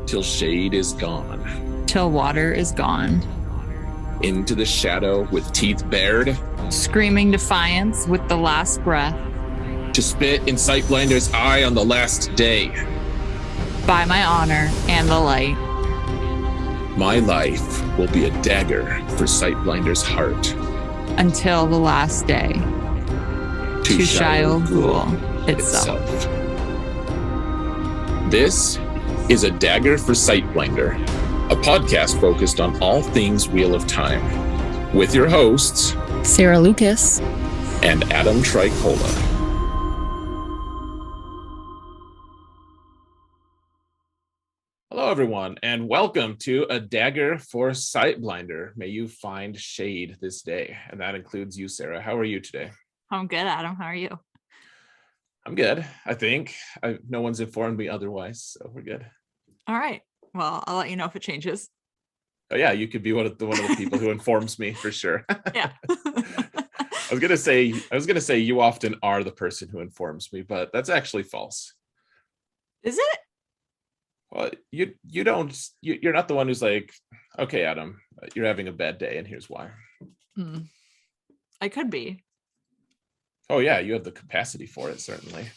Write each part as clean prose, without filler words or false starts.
till shade is gone, till water is gone, into the shadow with teeth bared, screaming defiance with the last breath, to spit in Sightblinder's eye on the last day. by my honor and the light. My life will be a dagger for Sightblinder's heart. Until the last day. To Shyle Ghul itself. This is A Dagger for Sightblinder, a podcast focused on all things Wheel of Time, with your hosts, Sarah Lucas and Adam Tricola. Hello, everyone, and welcome to A Dagger for Sightblinder. May you find shade this day, and that includes you, Sarah. How are you today? I'm good, Adam. How are you? I'm good, I think. No one's informed me otherwise, so we're good. All right. Well, I'll let you know if it changes. Oh yeah, you could be one of the people who informs me for sure. Yeah. I was gonna say you often are the person who informs me, but that's actually false. Is it? Well, you don't. You're not the one who's like, okay, Adam, you're having a bad day, and here's why. I could be. Oh yeah, you have the capacity for it, certainly.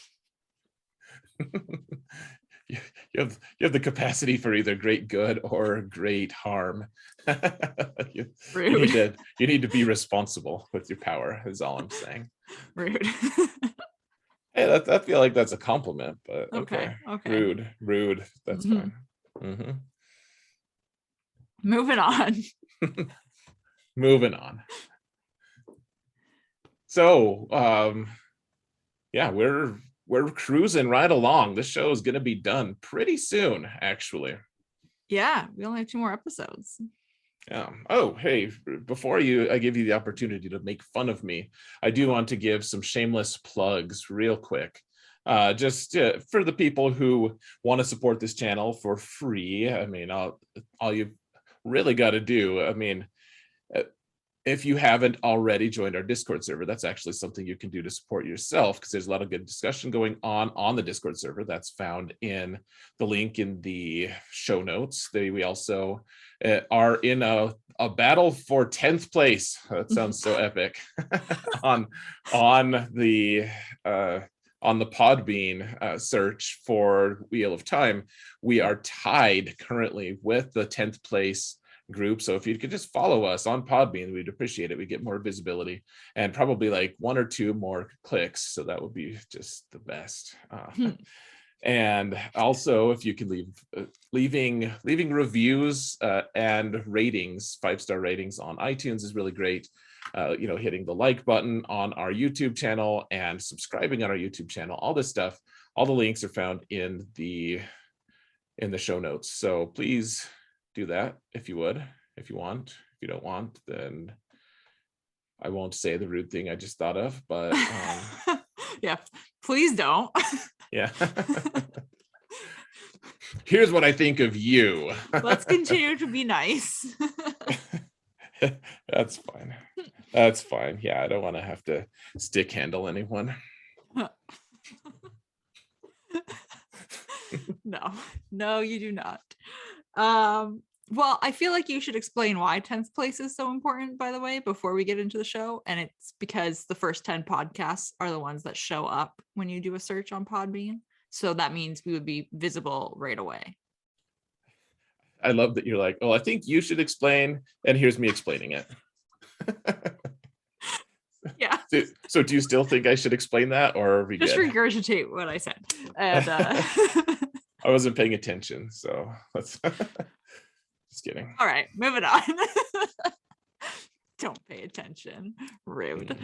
you have the capacity for either great good or great harm. you need to be responsible with your power, is all I'm saying. Rude. Hey, I feel like that's a compliment, but okay. Okay. Rude. That's fine. Mm-hmm. Moving on. Moving on. So, yeah, we're cruising right along. This show is going to be done pretty soon, actually. Yeah, we only have 2 more episodes. Yeah. Oh, hey, before I give you the opportunity to make fun of me, I do want to give some shameless plugs real quick. Just for the people who want to support this channel for free. I mean, all you really got to do, I mean, if you haven't already joined our Discord server, that's actually something you can do to support yourself, because there's a lot of good discussion going on the Discord server. That's found in the link in the show notes. We also are in a battle for 10th place. That sounds so epic. on the PodBean search for Wheel of Time, we are tied currently with the 10th place group. So if you could just follow us on PodBean, we'd appreciate it. We get more visibility and probably like 1 or 2 more clicks. So that would be just the best. And also, if you can leaving reviews and ratings, 5-star ratings on iTunes is really great. Hitting the like button on our YouTube channel and subscribing on our YouTube channel, all this stuff, all the links are found in the show notes. So please do that if you would, if you want. If you don't want, then I won't say the rude thing I just thought of, but yeah, please don't. Yeah. Here's what I think of you. Let's continue to be nice. That's fine. Yeah, I don't want to have to stick handle anyone. No, you do not. Well, I feel like you should explain why 10th place is so important, by the way, before we get into the show. And it's because the first 10 podcasts are the ones that show up when you do a search on PodBean. So that means we would be visible right away. I love that you're like, oh, I think you should explain, and here's me explaining it. Yeah. So do you still think I should explain that, or are we just good? Regurgitate what I said. And I wasn't paying attention, so let's just kidding. All right, moving on. Don't pay attention. Rude.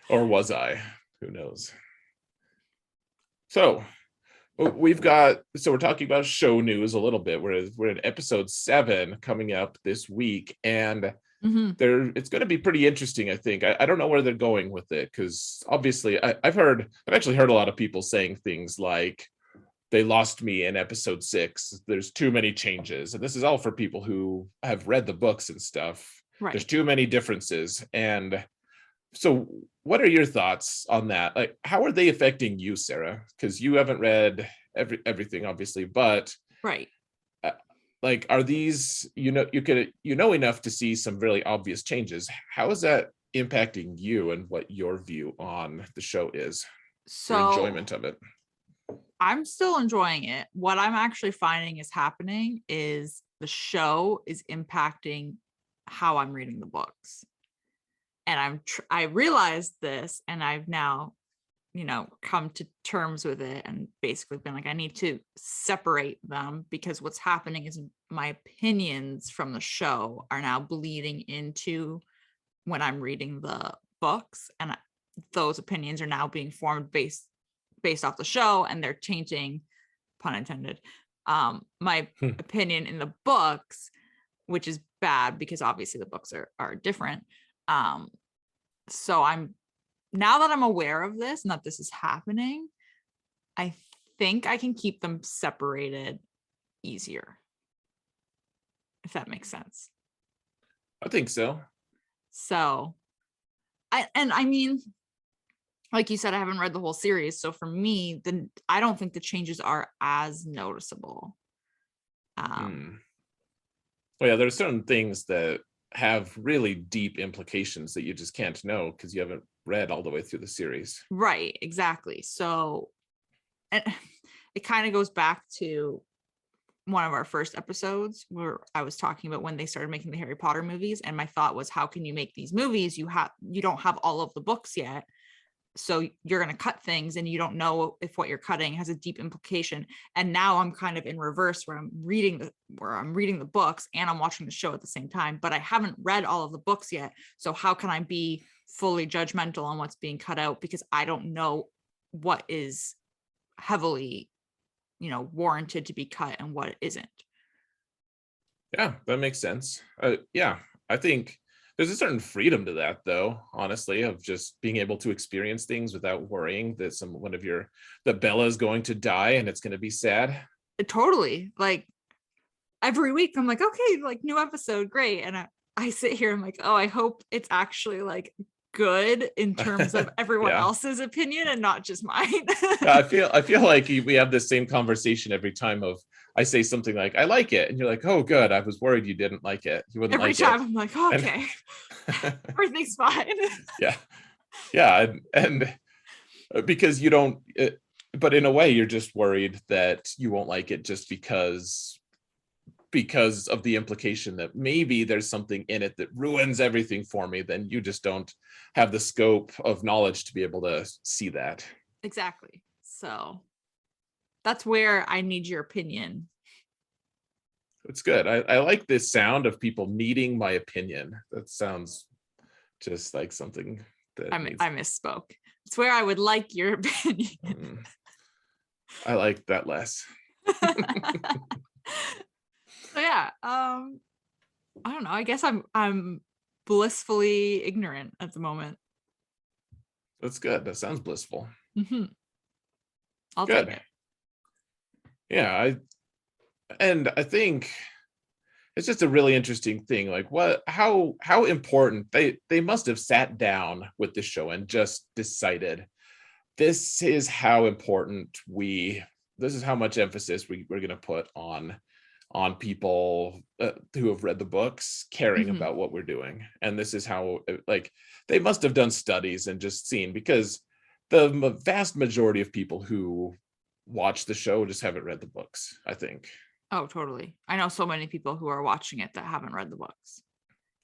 Or was I? Who knows? So we're talking about show news a little bit. We're in episode 7 coming up this week, and it's going to be pretty interesting, I think. I don't know where they're going with it, because obviously I've actually heard a lot of people saying things like, they lost me in episode 6. There's too many changes. And this is all for people who have read the books and stuff. Right. There's too many differences. And so what are your thoughts on that? Like, how are they affecting you, Sarah? Because you haven't read everything obviously, but Right. like, are these, you know enough to see some really obvious changes. How is that impacting you and what your view on the show is, your So enjoyment of it? I'm still enjoying it. What I'm actually finding is happening is the show is impacting how I'm reading the books. And I realized this, and I've now, come to terms with it and basically been like, I need to separate them, because what's happening is my opinions from the show are now bleeding into when I'm reading the books, and those opinions are now being formed based off the show, and they're changing, pun intended, my Hmm. opinion in the books, which is bad because obviously the books are different. So now that I'm aware of this and that this is happening, I think I can keep them separated easier, if that makes sense. I think so. So I mean, like you said, I haven't read the whole series, so for me, then I don't think the changes are as noticeable. Hmm. Well, yeah, there's certain things that have really deep implications that you just can't know because you haven't read all the way through the series. Right, exactly. So, and it kind of goes back to one of our first episodes where I was talking about when they started making the Harry Potter movies, and my thought was, how can you make these movies? You don't have all of the books yet, so you're going to cut things and you don't know if what you're cutting has a deep implication. And now I'm kind of in reverse, where I'm reading the books and I'm watching the show at the same time, but I haven't read all of the books yet. So how can I be fully judgmental on what's being cut out, because I don't know what is heavily, warranted to be cut and what isn't. Yeah, that makes sense. Yeah, I think there's a certain freedom to that, though, honestly, of just being able to experience things without worrying that that Bella is going to die and it's going to be sad. Totally. Like every week I'm like, okay, like new episode, great. And I sit here, I'm like, oh, I hope it's actually like good in terms of everyone Yeah. else's opinion and not just mine. I feel like we have the same conversation every time of I say something like I like it, and you're like, oh, good. I was worried you didn't like it. You wouldn't Every like it. time I'm like, And okay, everything's fine. yeah, yeah, and because you don't. But in a way, you're just worried that you won't like it just because of the implication that maybe there's something in it that ruins everything for me. Then you just don't have the scope of knowledge to be able to see that. Exactly. So that's where I need your opinion. It's good. I like this sound of people needing my opinion. That sounds just like something that needs. I misspoke. It's where I would like your opinion. I like that less. So yeah, I don't know. I guess I'm blissfully ignorant at the moment. That's good. That sounds blissful. Mm-hmm. I'll Good. take it. Yeah, I think it's just a really interesting thing. Like how important they must have sat down with the show and just decided this is how important this is how much emphasis we're going to put on people who have read the books caring Mm-hmm. about what we're doing. And this is how, like, they must have done studies and just seen, because the vast majority of people who watch the show just haven't read the books, I think. Oh, totally. I know so many people who are watching it that haven't read the books.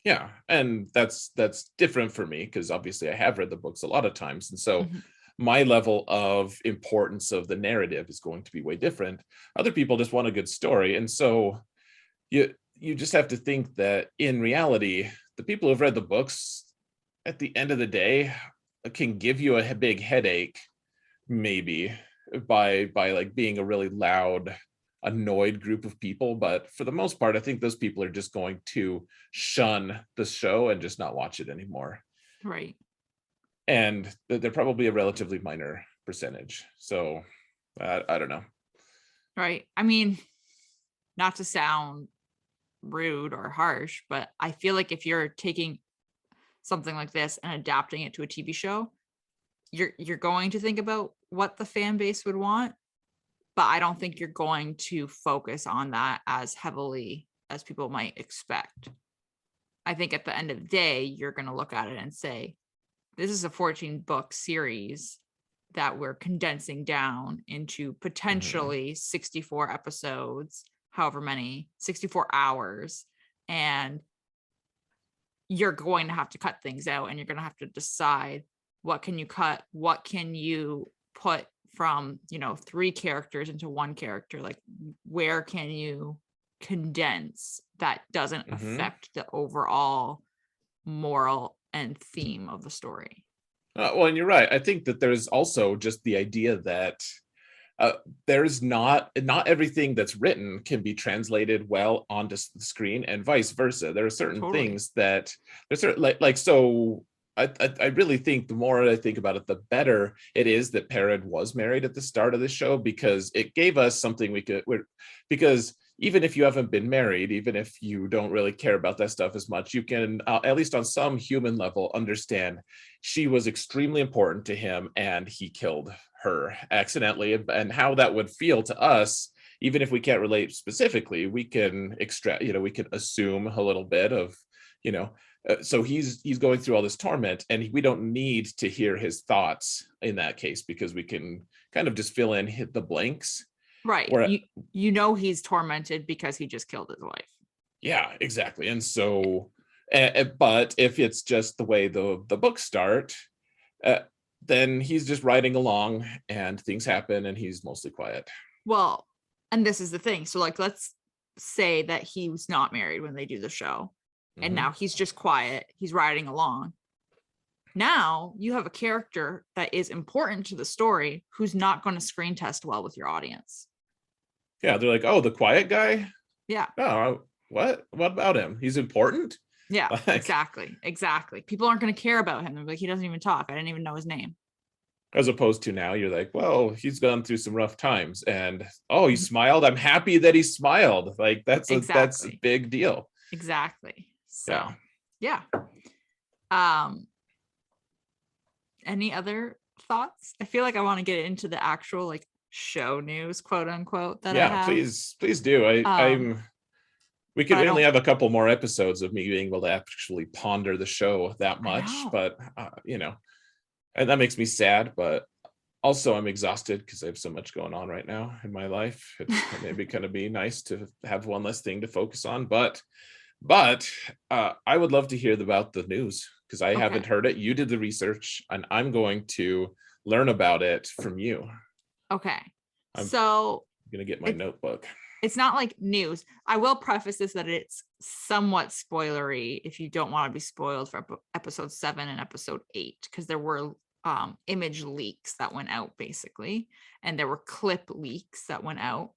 Yeah, and that's different for me because obviously I have read the books a lot of times, and so Mm-hmm. my level of importance of the narrative is going to be way different. Other people just want a good story, and so you just have to think that in reality, the people who've read the books at the end of the day can give you a big headache, maybe by like being a really loud, annoyed group of people. But for the most part, I think those people are just going to shun the show and just not watch it anymore. Right. And they're probably a relatively minor percentage. So I don't know. Right. I mean, not to sound rude or harsh, but I feel like if you're taking something like this and adapting it to a TV show, you're going to think about what the fan base would want. but I don't think you're going to focus on that as heavily as people might expect. I think at the end of the day, you're going to look at it and say, this is a 14-book series that we're condensing down into potentially 64 episodes, however many, 64 hours. And you're going to have to cut things out, and you're going to have to decide what can you cut, what can you put from, 3 characters into 1 character, like where can you condense that doesn't affect the overall moral and theme of the story. Well, and you're right. I think that there's also just the idea that there's not everything that's written can be translated well onto the screen, and vice versa. There are certain things that there's certain like so. I really think the more I think about it, the better it is that Perrin was married at the start of the show, because it gave us something because even if you haven't been married, even if you don't really care about that stuff as much, you can at least on some human level understand she was extremely important to him and he killed her accidentally, and how that would feel to us. Even if we can't relate specifically, we can extract, we can assume a little bit of, so he's going through all this torment, and we don't need to hear his thoughts in that case, because we can kind of just fill in, hit the blanks. Right. He's tormented because he just killed his wife. Yeah, exactly. And so, but if it's just the way the books start, then he's just riding along and things happen and he's mostly quiet. Well, and this is the thing. So like, let's say that he was not married when they do the show, and now he's just quiet. He's riding along. Now you have a character that is important to the story who's not going to screen test well with your audience. Yeah, they're like, oh, the quiet guy? Yeah. Oh, what about him? He's important? Yeah, exactly. People aren't going to care about him. They're like, he doesn't even talk. I didn't even know his name. As opposed to now, you're like, well, he's gone through some rough times, and he smiled. I'm happy that he smiled. Like that's a big deal. Exactly. So, yeah. Any other thoughts? I feel like I want to get into the actual like show news, quote unquote, that I have. Please do. We could only have a couple more episodes of me being able to actually ponder the show that much, but and that makes me sad, but also I'm exhausted because I have so much going on right now in my life. It's maybe going to be nice to have one less thing to focus on, but I would love to hear about the news, because I haven't heard it. You did the research, and I'm going to learn about it from you. Okay. I'm going to get my notebook. It's not like news. I will preface this that it's somewhat spoilery if you don't want to be spoiled for episode 7 and episode 8, because there were image leaks that went out basically, and there were clip leaks that went out.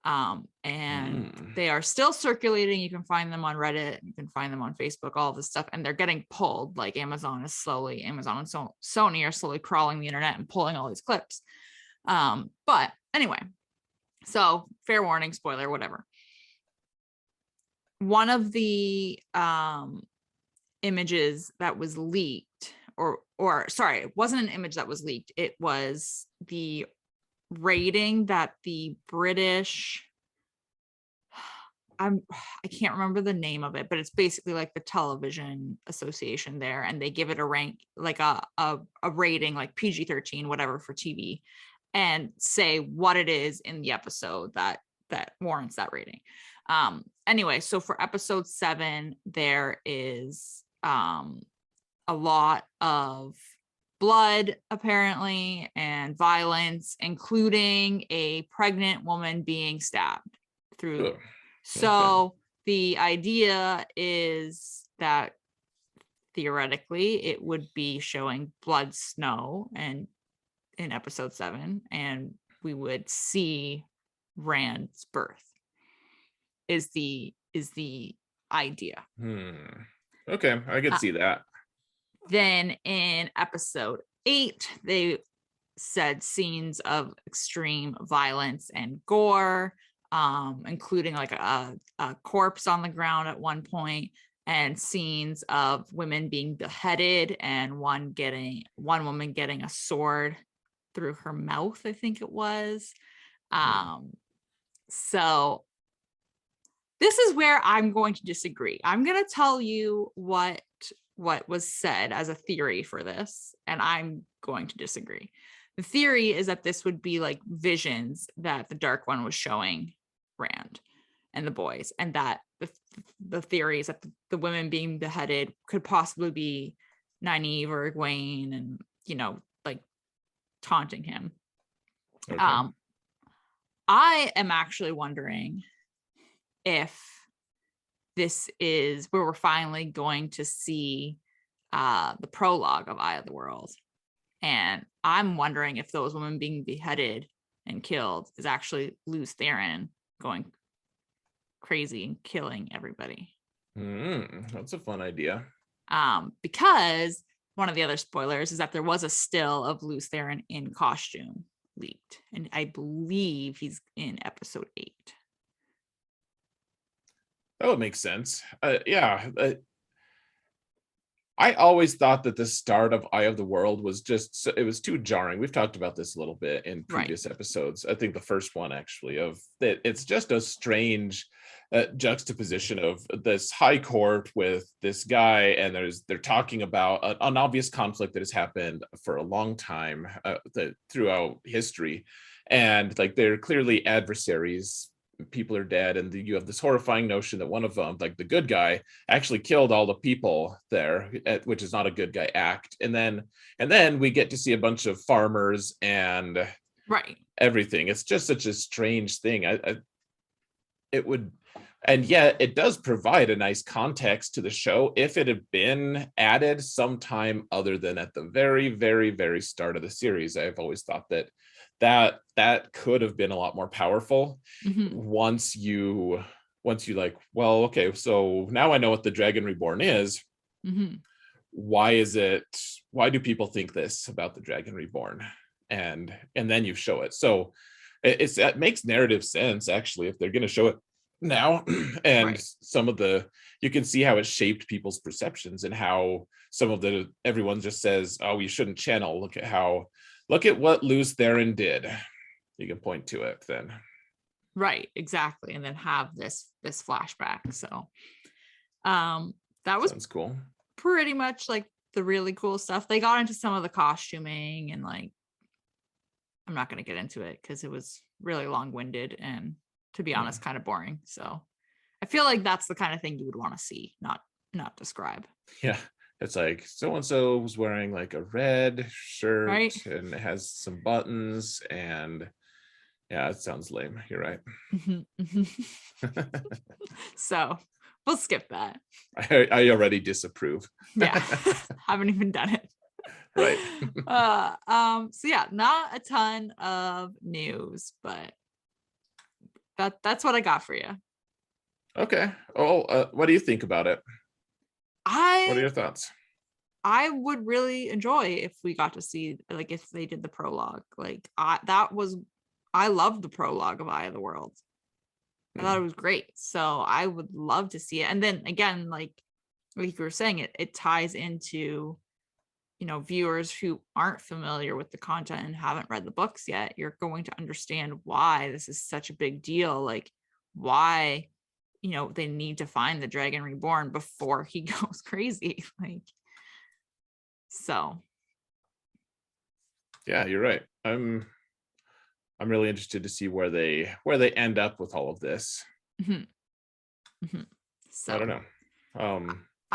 And they are still circulating. You can find them on Reddit, you can find them on Facebook, all this stuff, and they're getting pulled. Like Amazon and Sony are slowly crawling the internet and pulling all these clips. But anyway, so fair warning, spoiler, whatever. One of the images that was leaked, or sorry, it wasn't an image that was leaked. It was the rating that the British, I can't remember the name of it, but it's basically like the television association there, and they give it a rank, like a rating, like PG-13, whatever, for TV, and say what it is in the episode that warrants that rating. Anyway, so for episode 7, there is a lot of blood apparently, and violence, including a pregnant woman being stabbed through. Oh, so the idea is that theoretically it would be showing blood snow and in episode 7, and we would see Rand's birth is the idea. Okay, I could see that. Then in episode 8, they said scenes of extreme violence and gore, including like a corpse on the ground at one point, and scenes of women being beheaded, and one woman getting a sword through her mouth, I think it was. So this is where I'm going to disagree. I'm going to tell you what was said as a theory for this, and I'm going to disagree. The theory is that this would be like visions that the Dark One was showing Rand and the boys, and that the theory is that the women being beheaded could possibly be Nynaeve or Egwene, and like taunting him. Okay. I am actually wondering if this is where we're finally going to see the prologue of Eye of the World. And I'm wondering if those women being beheaded and killed is actually Lews Therin going crazy and killing everybody. That's a fun idea. Because one of the other spoilers is that there was a still of Lews Therin in costume leaked. And I believe he's in episode 8. That would make sense. Yeah. I always thought that the start of Eye of the World was just, it was too jarring. We've talked about this a little bit in previous episodes. I think the first one actually, of that it's just a strange juxtaposition of this high court with this guy, and they're talking about an obvious conflict that has happened for a long time throughout history, and like they're clearly adversaries. People are dead, and you have this horrifying notion that one of them, like the good guy, actually killed all the people there, which is not a good guy act. And then we get to see a bunch of farmers and everything. It's just such a strange thing. It would, and yet it does provide a nice context to the show if it had been added sometime other than at the very, very, very start of the series. I've always thought that could have been a lot more powerful once you like, well, okay, so now I know what the Dragon Reborn is. Why do people think this about the Dragon Reborn? And then you show it. So it makes narrative sense, actually, if they're going to show it now. And some of you can see how it shaped people's perceptions, and how everyone just says, oh, you shouldn't channel. Look at what Lews Therin did. You can point to it then. Right, exactly. And then have this flashback. So that was sounds cool. Pretty much like the really cool stuff. They got into some of the costuming, and like, I'm not going to get into it because it was really long-winded and, to be honest, kind of boring. So I feel like that's the kind of thing you would want to see, not describe. Yeah. It's like so-and-so was wearing like a red shirt and it has some buttons, and yeah, it sounds lame. You're right. So we'll skip that. I already disapprove. Yeah. Haven't even done it. Right. So yeah, not a ton of news, but that's what I got for you. Okay. What do you think about it? What are your thoughts? I would really enjoy if we got to see, like, if they did the prologue. Like, I loved the prologue of Eye of the World. I thought it was great. So I would love to see it. And then again, like you were saying, it ties into, viewers who aren't familiar with the content and haven't read the books yet. You're going to understand why this is such a big deal. Like, why they need to find the Dragon Reborn before he goes crazy. Like, so. Yeah, you're right. I'm really interested to see where they end up with all of this. So I don't know.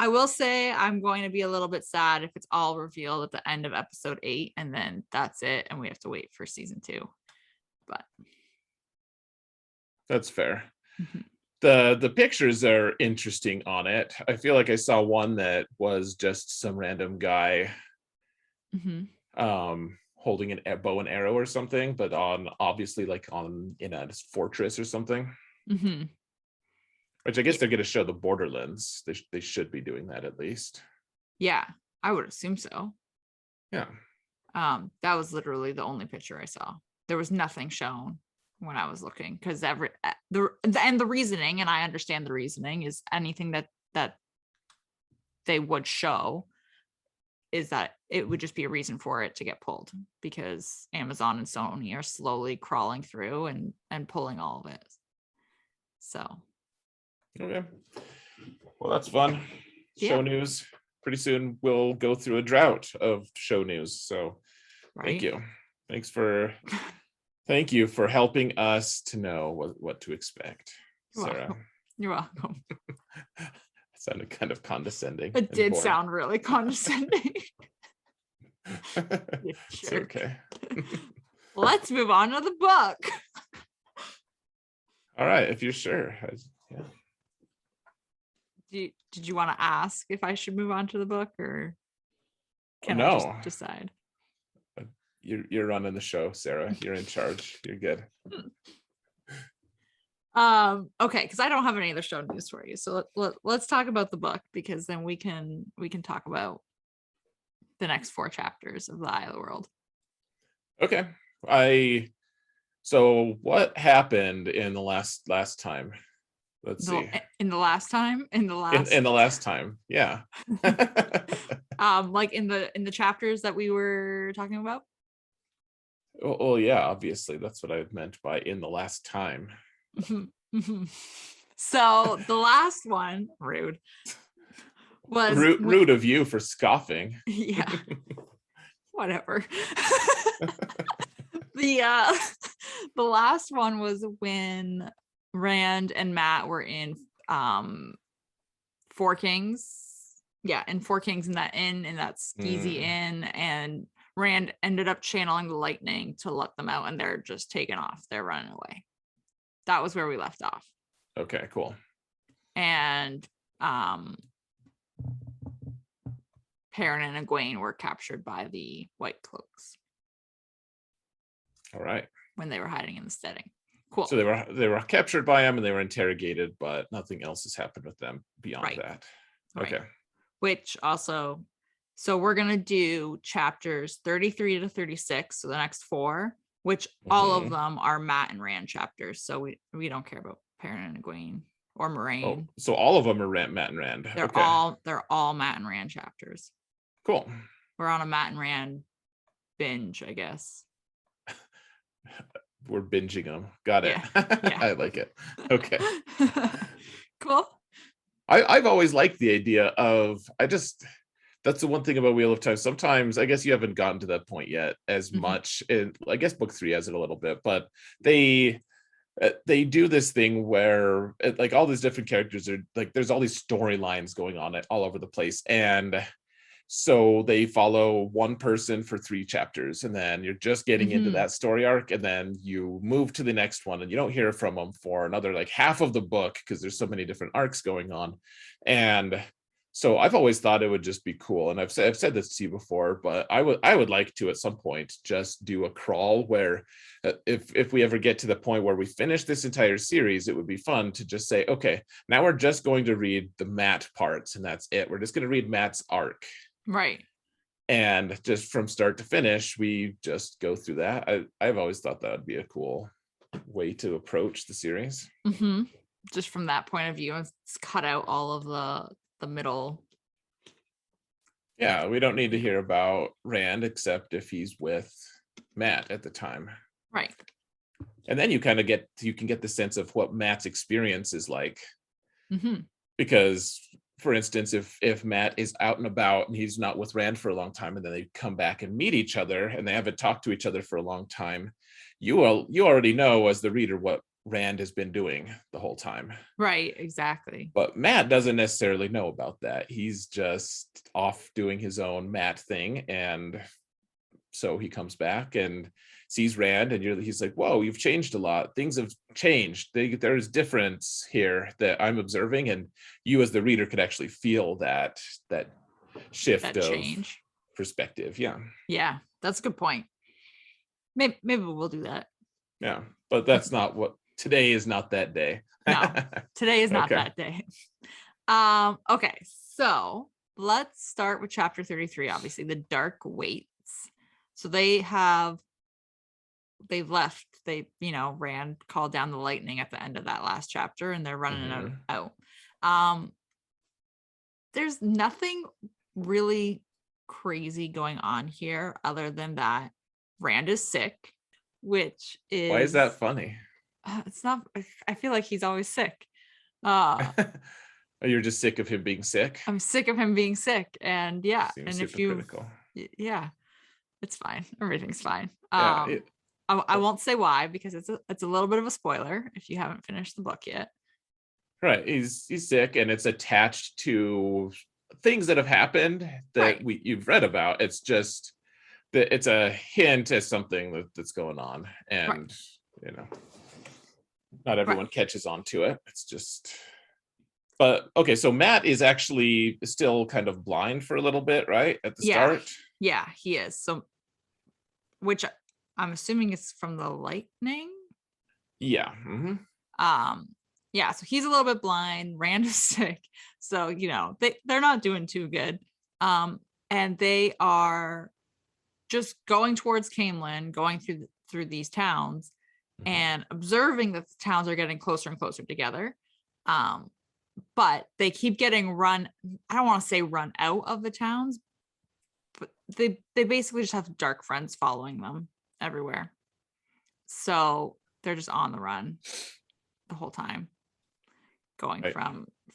I will say I'm going to be a little bit sad if it's all revealed at the end of episode 8, and then that's it, and we have to wait for season 2. But that's fair. The pictures are interesting on it. I feel like I saw one that was just some random guy holding a bow and arrow or something, but obviously in a fortress or something. Which I guess they're going to show the borderlands. They should be doing that at least. Yeah, I would assume so. Yeah. That was literally the only picture I saw. There was nothing shown when I was looking, because the reasoning, and I understand the reasoning, is anything that they would show is that it would just be a reason for it to get pulled, because Amazon and Sony are slowly crawling through and pulling all of it. So Okay. Well, that's fun. Yeah. Show news. Pretty soon we'll go through a drought of show news. So thank right. you. Thank you for helping us to know what to expect, Sarah. You're welcome. It sounded kind of condescending. It did sound really condescending. It's okay. Let's move on to the book. All right, if you're sure. Did you want to ask if I should move on to the book, or can I just decide? You're running the show, Sarah. You're in charge. You're good. Okay, because I don't have any other show news for you, so let's talk about the book, because then we can talk about the next 4 chapters of the Eye of the World. Okay. So what happened in the last time? Let's see. In the last time? In the last time, yeah. Like in the chapters that we were talking about? Well, yeah, obviously. That's what I meant by in the last time. So the last one, rude. Was rude of you for scoffing. Yeah. Whatever. The last one was when Rand and Matt were in Four Kings. Yeah, in Four Kings, in that inn, in that skeezy inn, and Rand ended up channeling the lightning to let them out, and they're just taking off. They're running away. That was where we left off. Okay, cool. And Perrin and Egwene were captured by the White Cloaks. All right. When they were hiding in the steading. Cool. So they were captured by him and they were interrogated, but nothing else has happened with them beyond that. Okay. Right. Which also, so we're gonna do chapters 33 to 36, so the next 4, which all of them are Matt and Rand chapters. So we don't care about Perrin and Egwene or Moraine. Oh, so all of them are Matt and Rand. They're all Matt and Rand chapters. Cool. We're on a Matt and Rand binge, I guess. We're binging them. Got it. Yeah. I like it. Okay. Cool. I've always liked the idea of, that's the one thing about Wheel of Time. Sometimes, I guess you haven't gotten to that point yet as much. I guess book 3 has it a little bit, but they do this thing where like all these different characters are like, there's all these storylines going on all over the place. And so they follow one person for 3 chapters, and then you're just getting into that story arc, and then you move to the next one and you don't hear from them for another like half of the book, because there's so many different arcs going on. And so I've always thought it would just be cool, and I've said this to you before, but I would like to at some point just do a crawl where if we ever get to the point where we finish this entire series, it would be fun to just say, okay, now we're just going to read the Matt parts, and that's it. We're just going to read Matt's arc. Right. And just from start to finish, we just go through that. I've always thought that would be a cool way to approach the series. Just from that point of view, it's cut out all of the middle. Yeah, we don't need to hear about Rand except if he's with Matt at the time. Right. And then you can get the sense of what Matt's experience is like. Because, for instance, if Matt is out and about and he's not with Rand for a long time, and then they come back and meet each other and they haven't talked to each other for a long time, you already know as the reader what Rand has been doing the whole time. Right, exactly. But Matt doesn't necessarily know about that. He's just off doing his own Matt thing, and so he comes back and sees Rand, and he's like, whoa, you've changed a lot. Things have changed. There's difference here that I'm observing, and you as the reader could actually feel that shift of change perspective. Yeah, that's a good point. Maybe we'll do that. Yeah, but that's not what today is. Not that day. No, today is not that day. Okay, so let's start with chapter 33. Obviously, the dark waits. So they've left. Rand called down the lightning at the end of that last chapter, and they're running out. There's nothing really crazy going on here other than that Rand is sick, which Why is that is funny? it's not, I feel like he's always sick. uh You're just sick of him being sick? I'm sick of him being sick, and yeah, Seems and if you hypocritical. yeah, it's fine, everything's fine. Yeah. I won't say why because it's a little bit of a spoiler if you haven't finished the book yet. Right. He's sick, and it's attached to things that have happened that Right. you've read about. It's just that it's a hint at something that's going on, Right. and you know, not everyone Right. catches on to it. It's just. But okay, so Matt is actually still kind of blind for a little bit, right? At the Yeah. start. Yeah, he is. So, which I'm assuming is from the lightning. Yeah. Mm-hmm. Um, yeah, so he's a little bit blind. Rand is sick. So, they're not doing too good. And they are just going towards Camelin, going through these towns Mm-hmm. and observing that the towns are getting closer and closer together. But they keep getting run. I don't want to say run out of the towns, but they basically just have dark friends following them everywhere. So they're just on the run the whole time, going Right.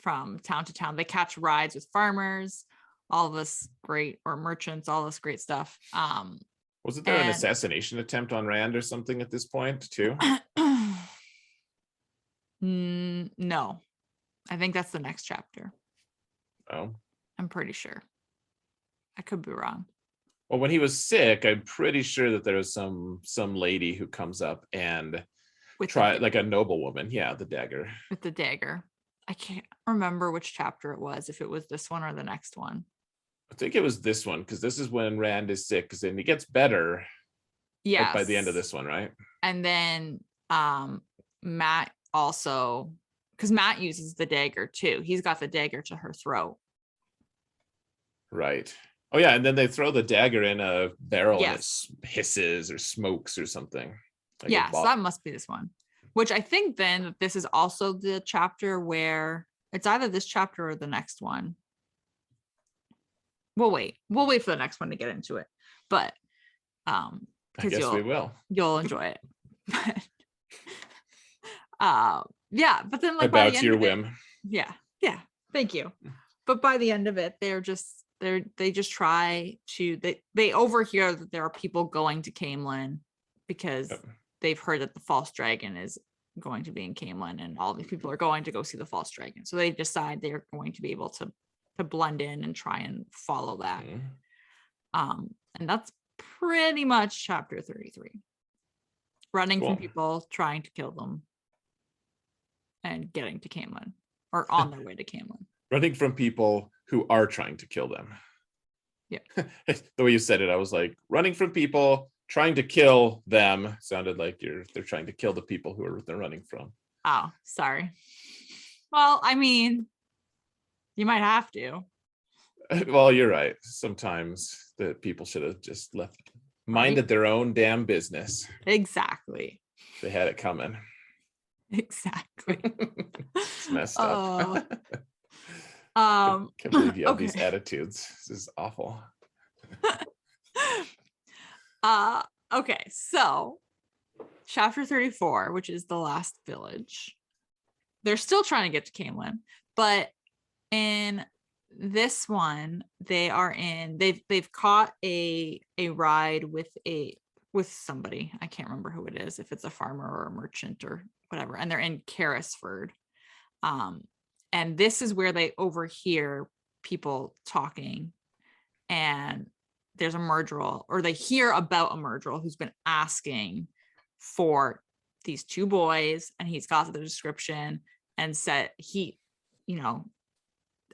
from town to town. They catch rides with farmers, all this great, or merchants, all this great stuff. Wasn't there an And assassination attempt on Rand or something at this point too? no, I think that's the next chapter. Oh. I'm pretty sure. I could be wrong. Well, when he was sick, I'm pretty sure that there was some lady who comes up and With try, like a noblewoman. Yeah, the dagger. with the dagger. I can't remember which chapter it was, if it was this one or the next one. I think it was this one, because this is when Rand is sick, because then he gets better. Like by the end of Yes. this one, right? And then Matt also, because Matt uses the dagger too. He's got the dagger to her throat. Right. Oh yeah, and then they throw the dagger in a barrel and it Yes. hisses or smokes or something. Like Yeah, so that must be this one. Which I think then that this is also the chapter where it's either this chapter or the next one. We'll wait for the next one to get into it, but I because guess we will. you'll enjoy it. But yeah, but then like by About the end your of it, whim. yeah, thank you. But by the end of it, they just try to, they overhear that there are people going to Camelin because they've heard that the false dragon is going to be in Camelin, and all these people are going to go see the false dragon. So they decide they're going to be able to blend in and try and follow that. And that's pretty much chapter 33. Running from people, trying to kill them, and getting to Camelin, or on their way to Camelin. Running from people who are trying to kill them. Yeah. The way you said it, I was like, running from people, trying to kill them. Sounded like they're trying to kill the people who they're running from. Oh, sorry. Well, I mean, you might have to. Well, you're right. Sometimes the people should have just minded their own damn business. Exactly. They had it coming. Exactly. It's messed up. Can't believe you have these attitudes. This is awful. Okay, so chapter 34, which is the last village. They're still trying to get to Camelin, but in this one, they've caught a ride with somebody. I can't remember who it is, if it's a farmer or a merchant or whatever, and they're in Carrisford. And this is where they overhear people talking, and there's a Myrddraal, or they hear about a Myrddraal who's been asking for these two boys, and he's got the description and said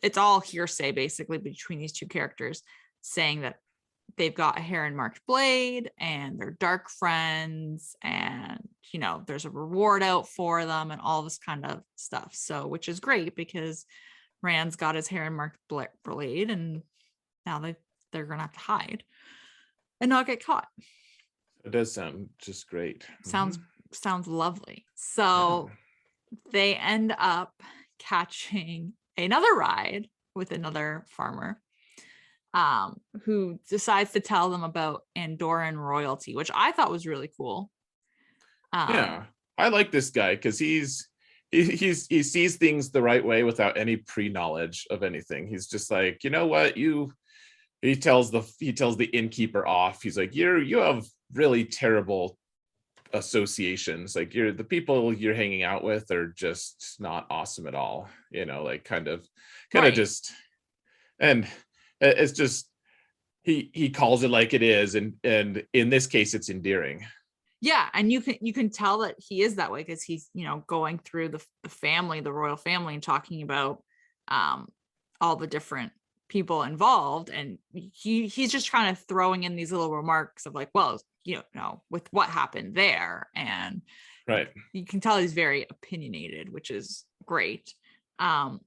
it's all hearsay basically between these two characters, saying that they've got a heron marked blade and they're dark friends, and there's a reward out for them and all this kind of stuff. So, which is great because Rand's got his heron marked blade, and now they're gonna have to hide and not get caught. It does sound just great. Sounds lovely. So they end up catching another ride with another farmer. who decides to tell them about Andorran royalty, which I thought was really cool. Yeah, I like this guy because he sees things the right way without any pre-knowledge of anything. He's just like, you know what, he tells the innkeeper off. He's like, you have really terrible associations. Like, the people you're hanging out with are just not awesome at all. Like kind of Right. just, and it's just he calls it like it is, and in this case, it's endearing. Yeah, and you can tell that he is that way because he's going through the family, the royal family, and talking about all the different people involved, and he's just kind of throwing in these little remarks of like, well, with what happened there, and Right. you can tell he's very opinionated, which is great. And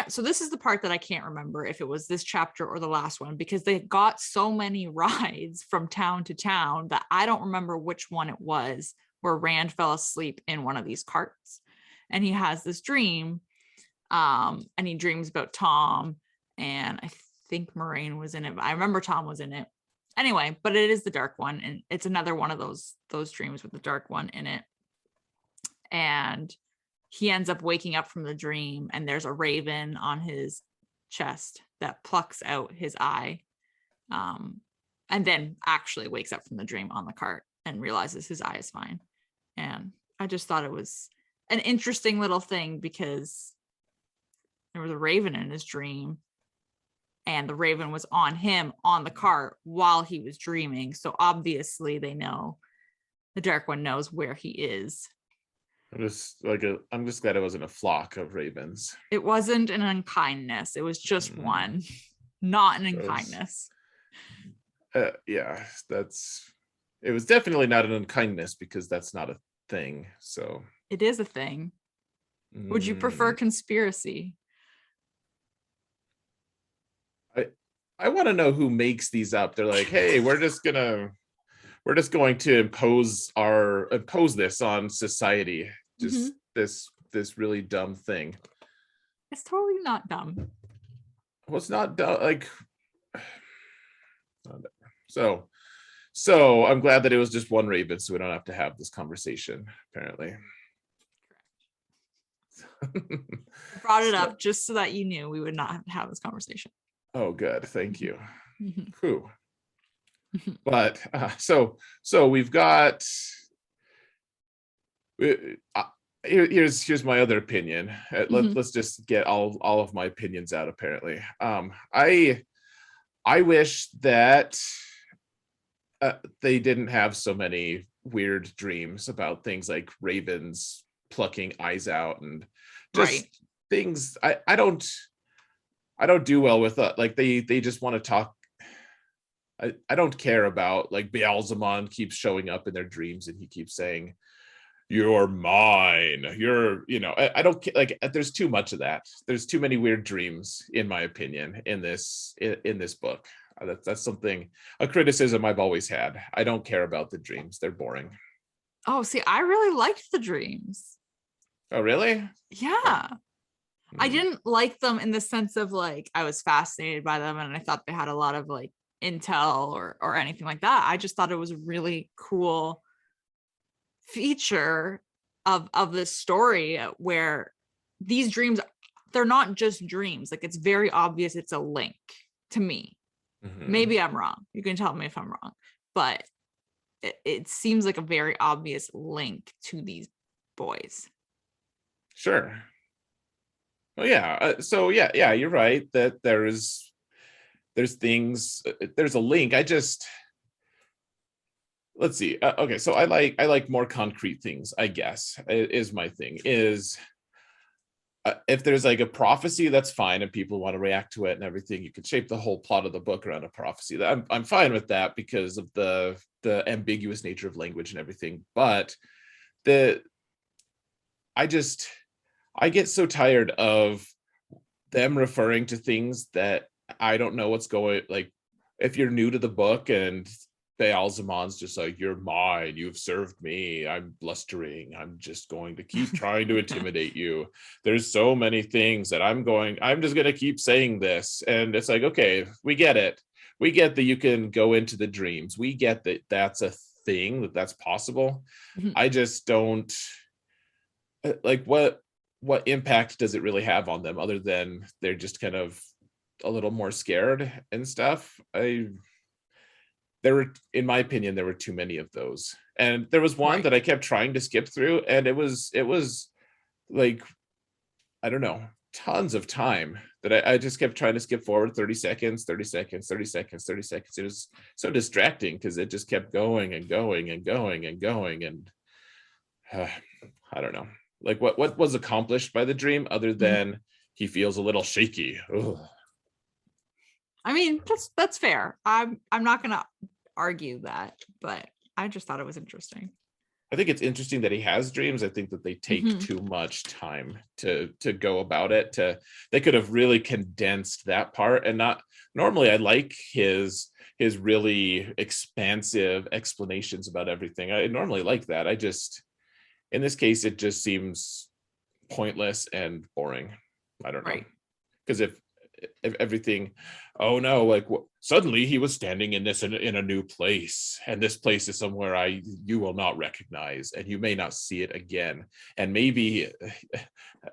so this is the part that I can't remember if it was this chapter or the last one, because they got so many rides from town to town that I don't remember which one it was where Rand fell asleep in one of these carts, and he has this dream, and he dreams about Tom, and I think Moraine was in it, but I remember Tom was in it anyway. But it is the dark one, and it's another one of those dreams with the dark one in it. And he ends up waking up from the dream, and there's a raven on his chest that plucks out his eye, and then actually wakes up from the dream on the cart and realizes his eye is fine. And I just thought it was an interesting little thing because there was a raven in his dream, and the raven was on him on the cart while he was dreaming. So obviously the dark one knows where he is. I'm just glad it wasn't a flock of ravens. It wasn't an unkindness. It was just one, not an unkindness. Yeah, it was definitely not an unkindness, because that's not a thing. So it is a thing. Would you prefer conspiracy? I want to know who makes these up. They're like, hey, we're just going to impose this on society. Just this really dumb thing. It's totally not dumb. Well, it's not dumb. Like, so I'm glad that it was just one raven, so we don't have to have this conversation, apparently. I brought it up just so that you knew we would not have to have this conversation. Oh, good. Thank you. Whew. But so we've got here's my other opinion. Let's just get all of my opinions out. Apparently, I wish that they didn't have so many weird dreams about things like ravens plucking eyes out and just things. I don't do well with that. Like they just want to talk. I don't care about, like, Beelzemon keeps showing up in their dreams and he keeps saying, "You're mine." I don't like. There's too much of that. There's too many weird dreams, in my opinion, in this book. That's a criticism I've always had. I don't care about the dreams. They're boring. Oh, see, I really liked the dreams. Oh, really? Yeah. I didn't like them in the sense of like I was fascinated by them and I thought they had a lot of like intel or anything like that. I just thought it was a really cool feature of this story where these dreams, they're not just dreams. Like, it's very obvious it's a link to me. Maybe I'm wrong. You can tell me if I'm wrong, but it seems like a very obvious link to these boys. Sure. Well, yeah. So yeah, you're right that there's things. There's a link. Let's see. Okay, so I like more concrete things, I guess, is my thing. Is if there's like a prophecy, that's fine, and people want to react to it and everything. You could shape the whole plot of the book around a prophecy. I'm fine with that because of the ambiguous nature of language and everything. But I get so tired of them referring to things that I don't know what's going. Like, if you're new to the book and Baalzamon's just like, you're mine, you've served me, I'm blustering, I'm just going to keep trying to intimidate you. There's so many things that I'm just going to keep saying this. And it's like, okay, we get it. We get that you can go into the dreams. We get that that's a thing, that's possible. I just don't like what impact does it really have on them other than they're just kind of a little more scared and stuff. In my opinion, there were too many of those. And there was one that I kept trying to skip through, and it was like, I don't know, tons of time that I just kept trying to skip forward 30 seconds, 30 seconds, 30 seconds, 30 seconds. It was so distracting because it just kept going and going and going and going. And I don't know, like what was accomplished by the dream other than he feels a little shaky. Ugh. I mean, that's fair. I'm not gonna argue that, but I just thought it was interesting. I think it's interesting that he has dreams. I think that they take too much time to go about it. They could have really condensed that part, and not normally I like his really expansive explanations about everything. I normally like that. I just, in this case, it just seems pointless and boring. I don't know. Because if everything, oh no, like suddenly he was standing in a new place, and this place is somewhere you will not recognize, and you may not see it again, and maybe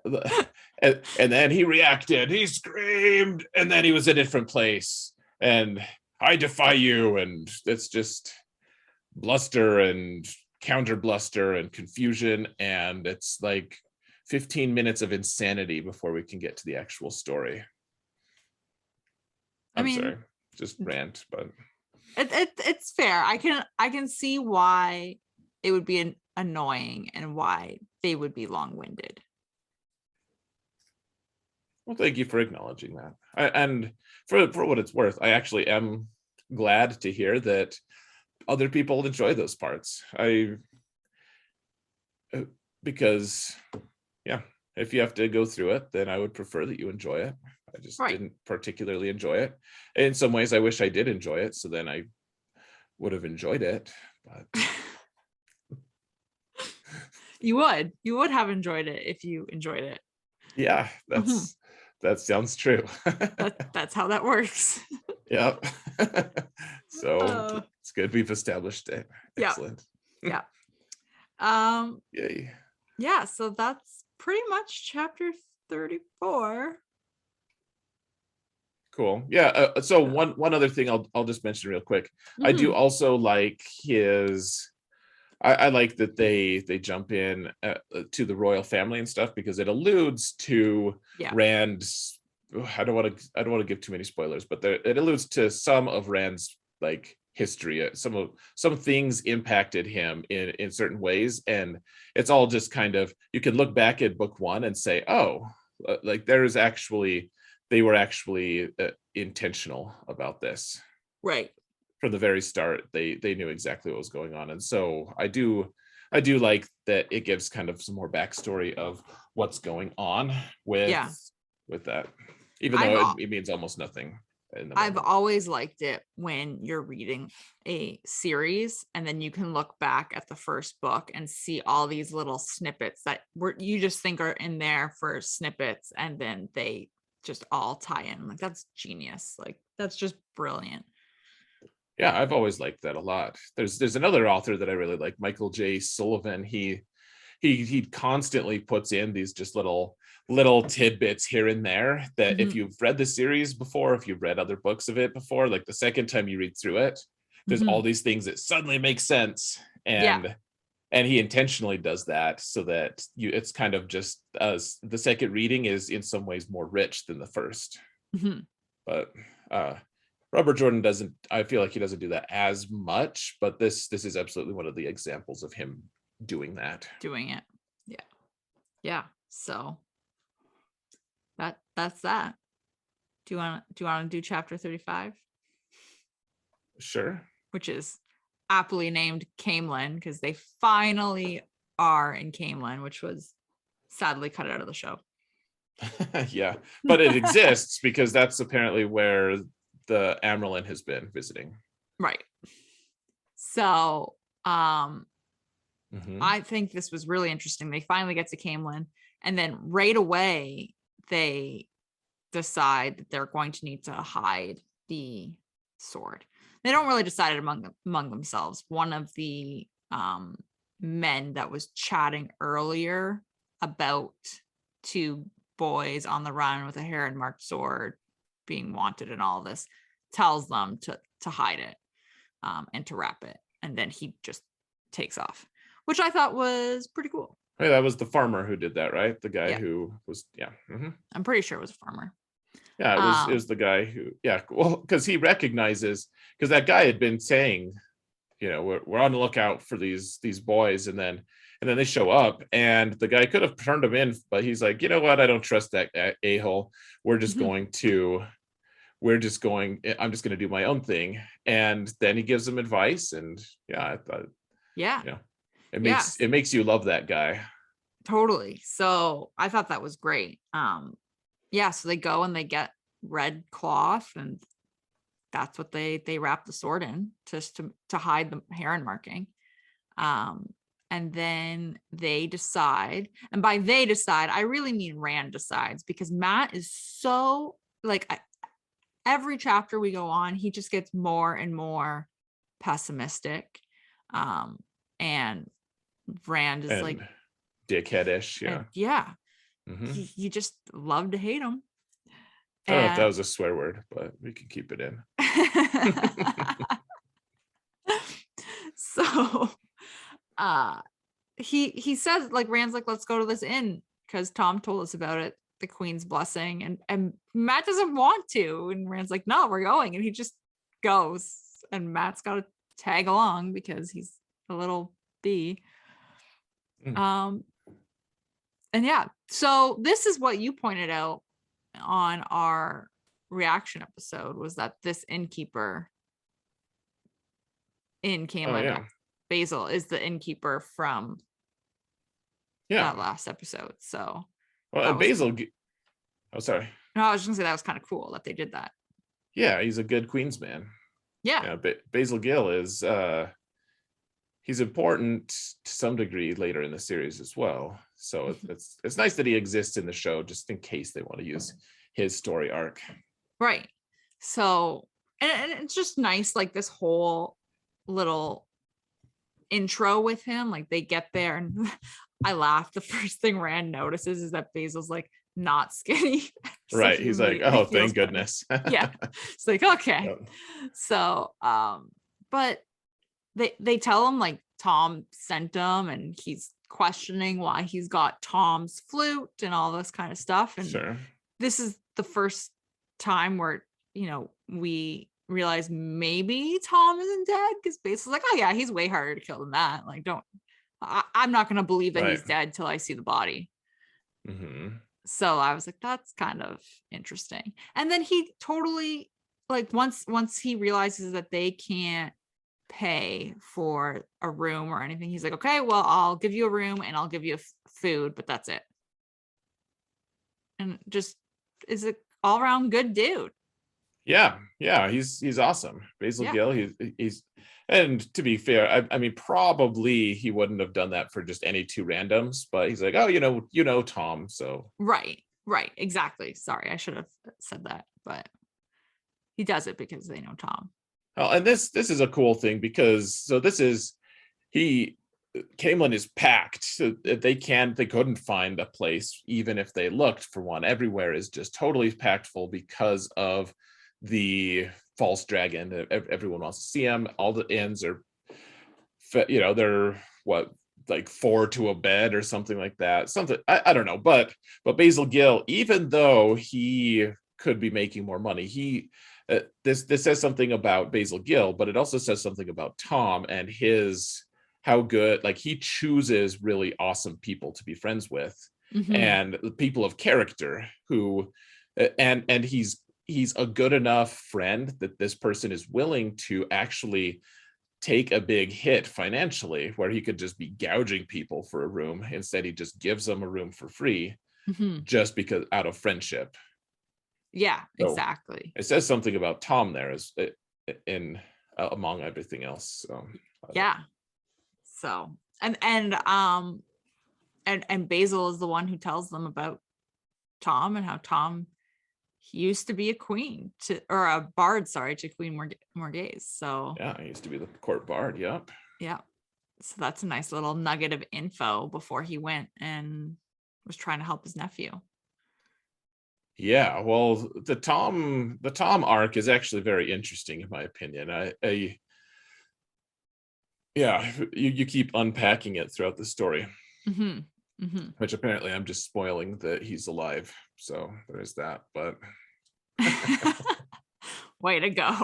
and then he reacted, he screamed, and then he was in a different place, and I defy you, and it's just bluster and counter bluster and confusion, and it's like 15 minutes of insanity before we can get to the actual story. I'm sorry, just rant, but it's fair. I can see why it would be annoying and why they would be long-winded. Well, thank you for acknowledging that. And for what it's worth, I actually am glad to hear that other people enjoy those parts. Because yeah, if you have to go through it, then I would prefer that you enjoy it. I just didn't particularly enjoy it. In some ways, I wish I did enjoy it, so then I would have enjoyed it. But you would have enjoyed it if you enjoyed it. Yeah, that sounds true. That's how that works. Yeah. So it's good we've established it. Excellent. Yeah. Yay. Yeah, so that's pretty much chapter 34. Cool. Yeah. So one other thing I'll just mention real quick. I do also like his. I like that they jump in to the royal family and stuff, because it alludes to Rand's. I don't want to give too many spoilers, but it alludes to some of Rand's like history. Some things impacted him in certain ways, and it's all just kind of, you can look back at book one and say, oh, like they were actually intentional about this. Right. From the very start, they knew exactly what was going on. And so I do like that it gives kind of some more backstory of what's going on with that, even though it means almost nothing. I've always liked it when you're reading a series and then you can look back at the first book and see all these little snippets that you just think are in there for snippets, and then they just all tie in. Like, that's genius. Like, that's just brilliant. Yeah, I've always liked that a lot. There's another author that I really like, Michael J. Sullivan. He constantly puts in these just little tidbits here and there that if you've read the series before, if you've read other books of it before, like the second time you read through it, there's all these things that suddenly make sense. And he intentionally does that so that it's kind of just the second reading is in some ways more rich than the first. But Robert Jordan I feel like he doesn't do that as much, but this is absolutely one of the examples of him doing that. Doing it. Yeah. So that's that. Do you want to do chapter 35? Sure. Which is aptly named Camelin, because they finally are in Camelin, which was sadly cut out of the show. Yeah, but it exists because that's apparently where the Amyrlin has been visiting. Right. So Mhm. I think this was really interesting. They finally get to Camelin, and then right away they decide that they're going to need to hide the sword. They don't really decide it among themselves. One of the men that was chatting earlier about two boys on the run with a heron marked sword being wanted and all this tells them to hide it and to wrap it, and then he just takes off, which I thought was pretty cool. Hey, that was the farmer who did that, right? The guy Yeah, who was, yeah. I'm pretty sure it was a farmer. Yeah, it was the guy who, yeah, well, because he recognizes, because that guy had been saying, we're on the lookout for these boys, and then they show up, and the guy could have turned them in, but he's like, you know what, I don't trust that a-hole. We're just going to I'm just going to do my own thing. And then he gives them advice, and yeah, I thought, Yeah. yeah, it makes Yes, it makes you love that guy. totally. So I thought that was great. Yeah, so they go and they get red cloth, and that's what they wrap the sword in, just to hide the heron marking. And then they decide, and by they decide, I really mean Rand decides, because Matt is so like every chapter we go on, he just gets more and more pessimistic. And Rand is like, And dickheadish, yeah. and yeah, Hmm. you just love to hate him. I don't know if that And was a swear word, but we can keep it in. so he says, like, Rand's like, let's go to this inn because Tom told us about it, the Queen's blessing, and Matt doesn't want to, and Rand's like, no, we're going, and he just goes, and Matt's got to tag along because he's a little bee. Mm. um and yeah, so this is what you pointed out on our reaction episode, was that this innkeeper in Oh Camelin, yeah, Basil, is the innkeeper from yeah. that last episode. So Well, that and was Basil. Oh, sorry. no, I was just gonna say that was kind of cool that they did that. Yeah, he's a good Queens man. Yeah. Yeah, Basil Gill is he's important to some degree later in the series as well. So it's nice that he exists in the show just in case they want to use his story arc. Right. So and it's just nice, like this whole little intro with him. Like they get there and I laugh. The first thing Rand notices is that Basil's like not skinny. So Right. he He's like, immediately oh, feels thank better. goodness. Yeah. It's like, okay. Yep. So but they tell him like Tom sent him, and he's questioning why he's got Tom's flute and all this kind of stuff. And Sure. this is the first time where, we realize maybe Tom isn't dead, because Basil's like, oh yeah, he's way harder to kill than that. Like, I'm not going to believe that Right. he's dead till I see the body. Mm-hmm. So I was like, that's kind of interesting. And then he totally, like, once he realizes that they can't pay for a room or anything, he's like, okay, well, I'll give you a room and I'll give you food, but that's it. And just is an all-around good dude. Yeah, yeah, he's awesome. Basil Yeah. Gill, he's and to be fair, I mean, probably he wouldn't have done that for just any two randoms, but he's like, oh, Tom, so Right. Exactly. Sorry, I should have said that, but he does it because they know Tom. well, and this is a cool thing because so this is he Camelin is packed, so they couldn't find a place even if they looked for one. Everywhere is just totally packed full because of the false dragon. Everyone wants to see him. All the inns are, they're what, like 4 to a bed or something like that. Something I don't know, but Basil Gill, even though he could be making more money, this says something about Basil Gill, but it also says something about Tom and his how good, like, he chooses really awesome people to be friends with, and people of character who, and he's a good enough friend that this person is willing to actually take a big hit financially, where he could just be gouging people for a room. Instead, he just gives them a room for free, just because, out of friendship. Yeah, So exactly. it says something about Tom there, in among everything else. So Yeah. So and Basil is the one who tells them about Tom and how Tom used to be a queen or a bard, sorry, to Queen Morgaze. So yeah, I used to be the court bard. Yep. yeah. So that's a nice little nugget of info before he went and was trying to help his nephew. Yeah, well, the Tom arc is actually very interesting in my opinion. Yeah, you keep unpacking it throughout the story, which apparently I'm just spoiling that he's alive. So there's that. But way to go.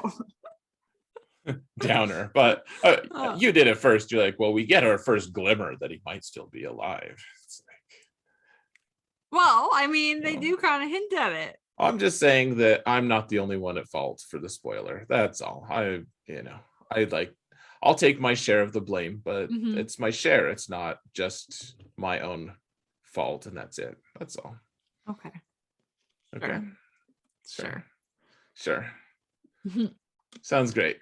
Downer. But you did it first. You're like, well, we get our first glimmer that he might still be alive. It's like, well, I mean, they do kind of hint at it. I'm just saying that I'm not the only one at fault for the spoiler. That's all. I'll take my share of the blame, but it's my share. It's not just my own fault, and that's it. That's all. Okay. Okay. Sure. Mhm. Sounds great.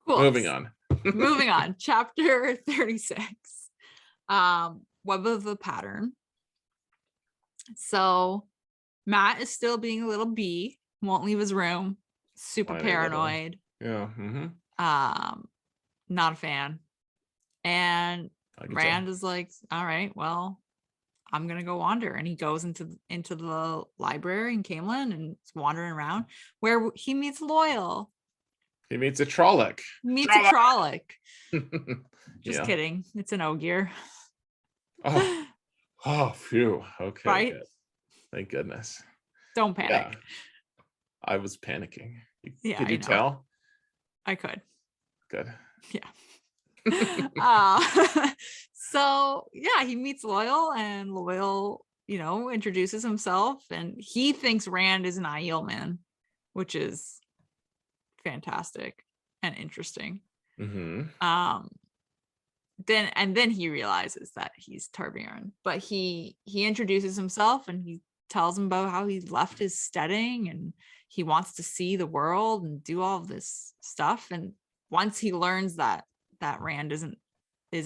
Cool. Moving on. Moving on. Chapter 36. Web of the Pattern. So Matt is still being a little bee, won't leave his room, super paranoid. Yeah. Not a fan. And Rand is like, all right, well, I'm gonna go wander. And he goes into the library in Camelin and is wandering around where he meets Loyal. He meets a Trolloc. Just kidding. It's an Ogier. Oh, phew. Okay. Right? Good. Thank goodness. Don't panic. Yeah. I was panicking. Could you tell? I could. Good. Yeah. So yeah, he meets Loyal, and Loyal, introduces himself, and he thinks Rand is an Aiel, which is fantastic and interesting. Then he realizes that he's Targaryen, but he introduces himself, and he tells him about how he left his steading and he wants to see the world and do all of this stuff. And once he learns that Rand is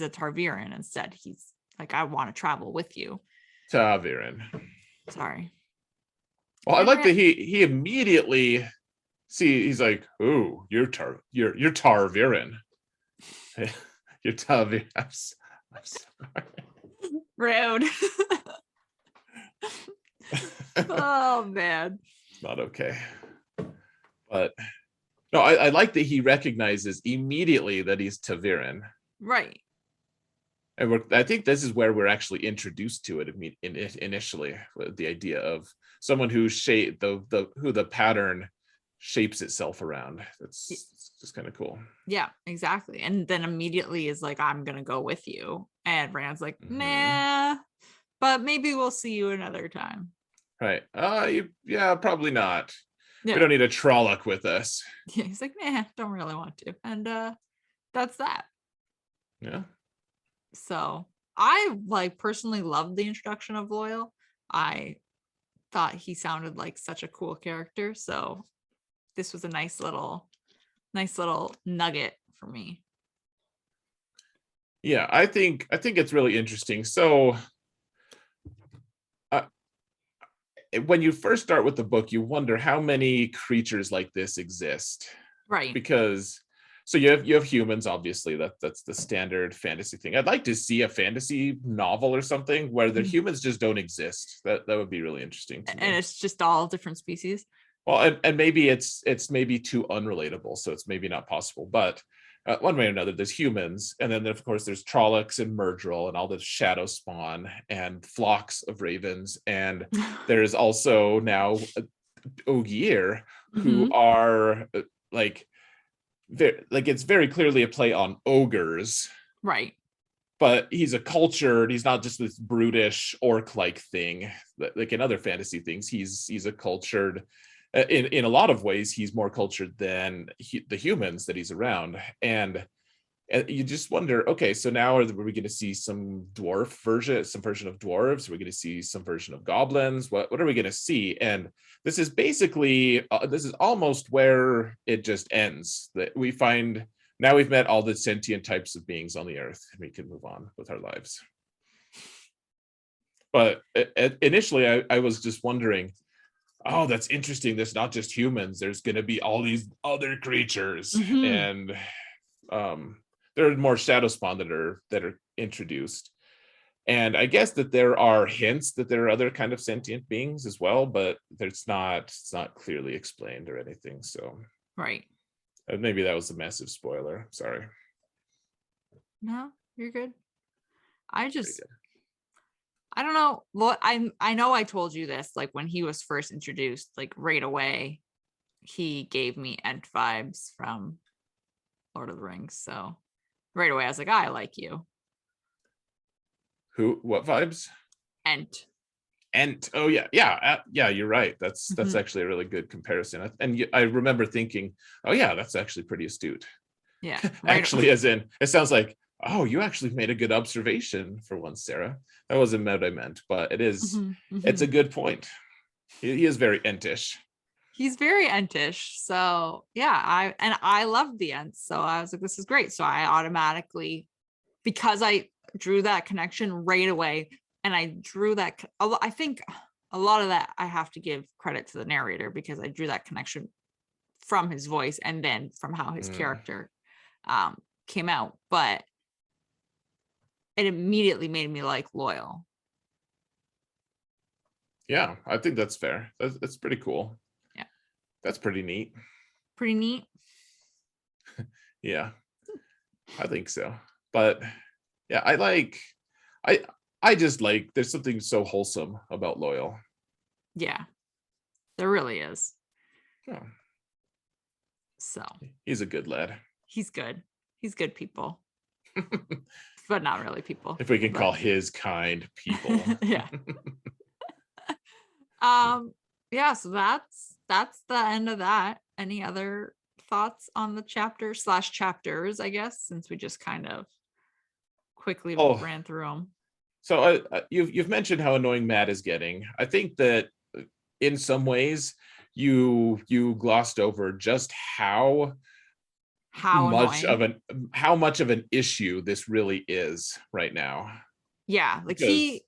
a Targaryen instead, he's like, I want to travel with you. Targaryen. Sorry. Well, I like that he immediately he's like, "Ooh, you're Targaryen." You're Targaryen. I'm sorry. Rude. Oh man. It's not okay. But no, I like that he recognizes immediately that he's Targaryen. Right. And I think this is where we're actually introduced to it initially, with the idea of someone who who the pattern shapes itself around. It's just kind of cool. Yeah, exactly. And then immediately is like, I'm gonna go with you. And Rand's like, nah, but maybe we'll see you another time. Right. Yeah, probably not. Yeah. We don't need a Trolloc with us. Yeah, he's like, nah, don't really want to. And that's that. Yeah. So I personally loved the introduction of Loyal. I thought he sounded like such a cool character. So this was a nice little nugget for me. Yeah, I think it's really interesting. So when you first start with the book, you wonder how many creatures like this exist. Right. Because so you have humans, obviously. That's the standard fantasy thing. I'd like to see a fantasy novel or something where the humans just don't exist. That would be really interesting to me. And it's just all different species. Well, and maybe it's maybe too unrelatable, so it's maybe not possible. But one way or another, there's humans, and then of course there's Trollocs and Myrddraal and all the shadow spawn and flocks of ravens, and there's also now Ogier, who are it's very clearly a play on ogres, right? But he's not just this brutish orc-like thing like in other fantasy things. He's a cultured, in a lot of ways he's more cultured than the humans that he's around. And And you just wonder, okay, so now are we going to see some version of dwarves? Are we going to see some version of goblins? What are we going to see? And this is basically, this is almost where it just ends. That we find now we've met all the sentient types of beings on the earth, and we can move on with our lives. But initially, I was just wondering, oh, that's interesting. There's not just humans. There's going to be all these other creatures, and there are more shadow spawn that are introduced. And I guess that there are hints that there are other kind of sentient beings as well, but it's not clearly explained or anything. So right. Maybe that was a massive spoiler. Sorry. No, you're good. I don't know. Well, I know I told you this, like when he was first introduced, like right away, he gave me Ent vibes from Lord of the Rings. So right away, I was like, I like you. Who? What vibes? Ent. Oh yeah. You're right. That's actually a really good comparison. And I remember thinking, oh yeah, that's actually pretty astute. Yeah. Right actually, as in, it sounds like, oh, you actually made a good observation for once, Sarah. That wasn't what I meant, but it is. It's a good point. He is very Entish. He's very Entish. So yeah, I loved the Ents. So I was like, this is great. So I automatically, because I drew that connection right away, and I drew that, I think a lot of that I have to give credit to the narrator, because I drew that connection from his voice and then from how his character came out. But it immediately made me like Loyal. Yeah, I think that's fair. That's pretty cool. Yeah. That's pretty neat. Pretty neat. Yeah, I think so. But yeah, I just like, there's something so wholesome about Loyal. Yeah, there really is. Yeah. So he's a good lad. He's good. He's good people. But not really people. If we can call his kind people. Yeah. Yeah, so that's the end of that. Any other thoughts on the chapters, I guess, since we just kind of quickly ran through them? So you've mentioned how annoying Matt is getting. I think that in some ways you glossed over just how much of an issue this really is right now. Yeah, like go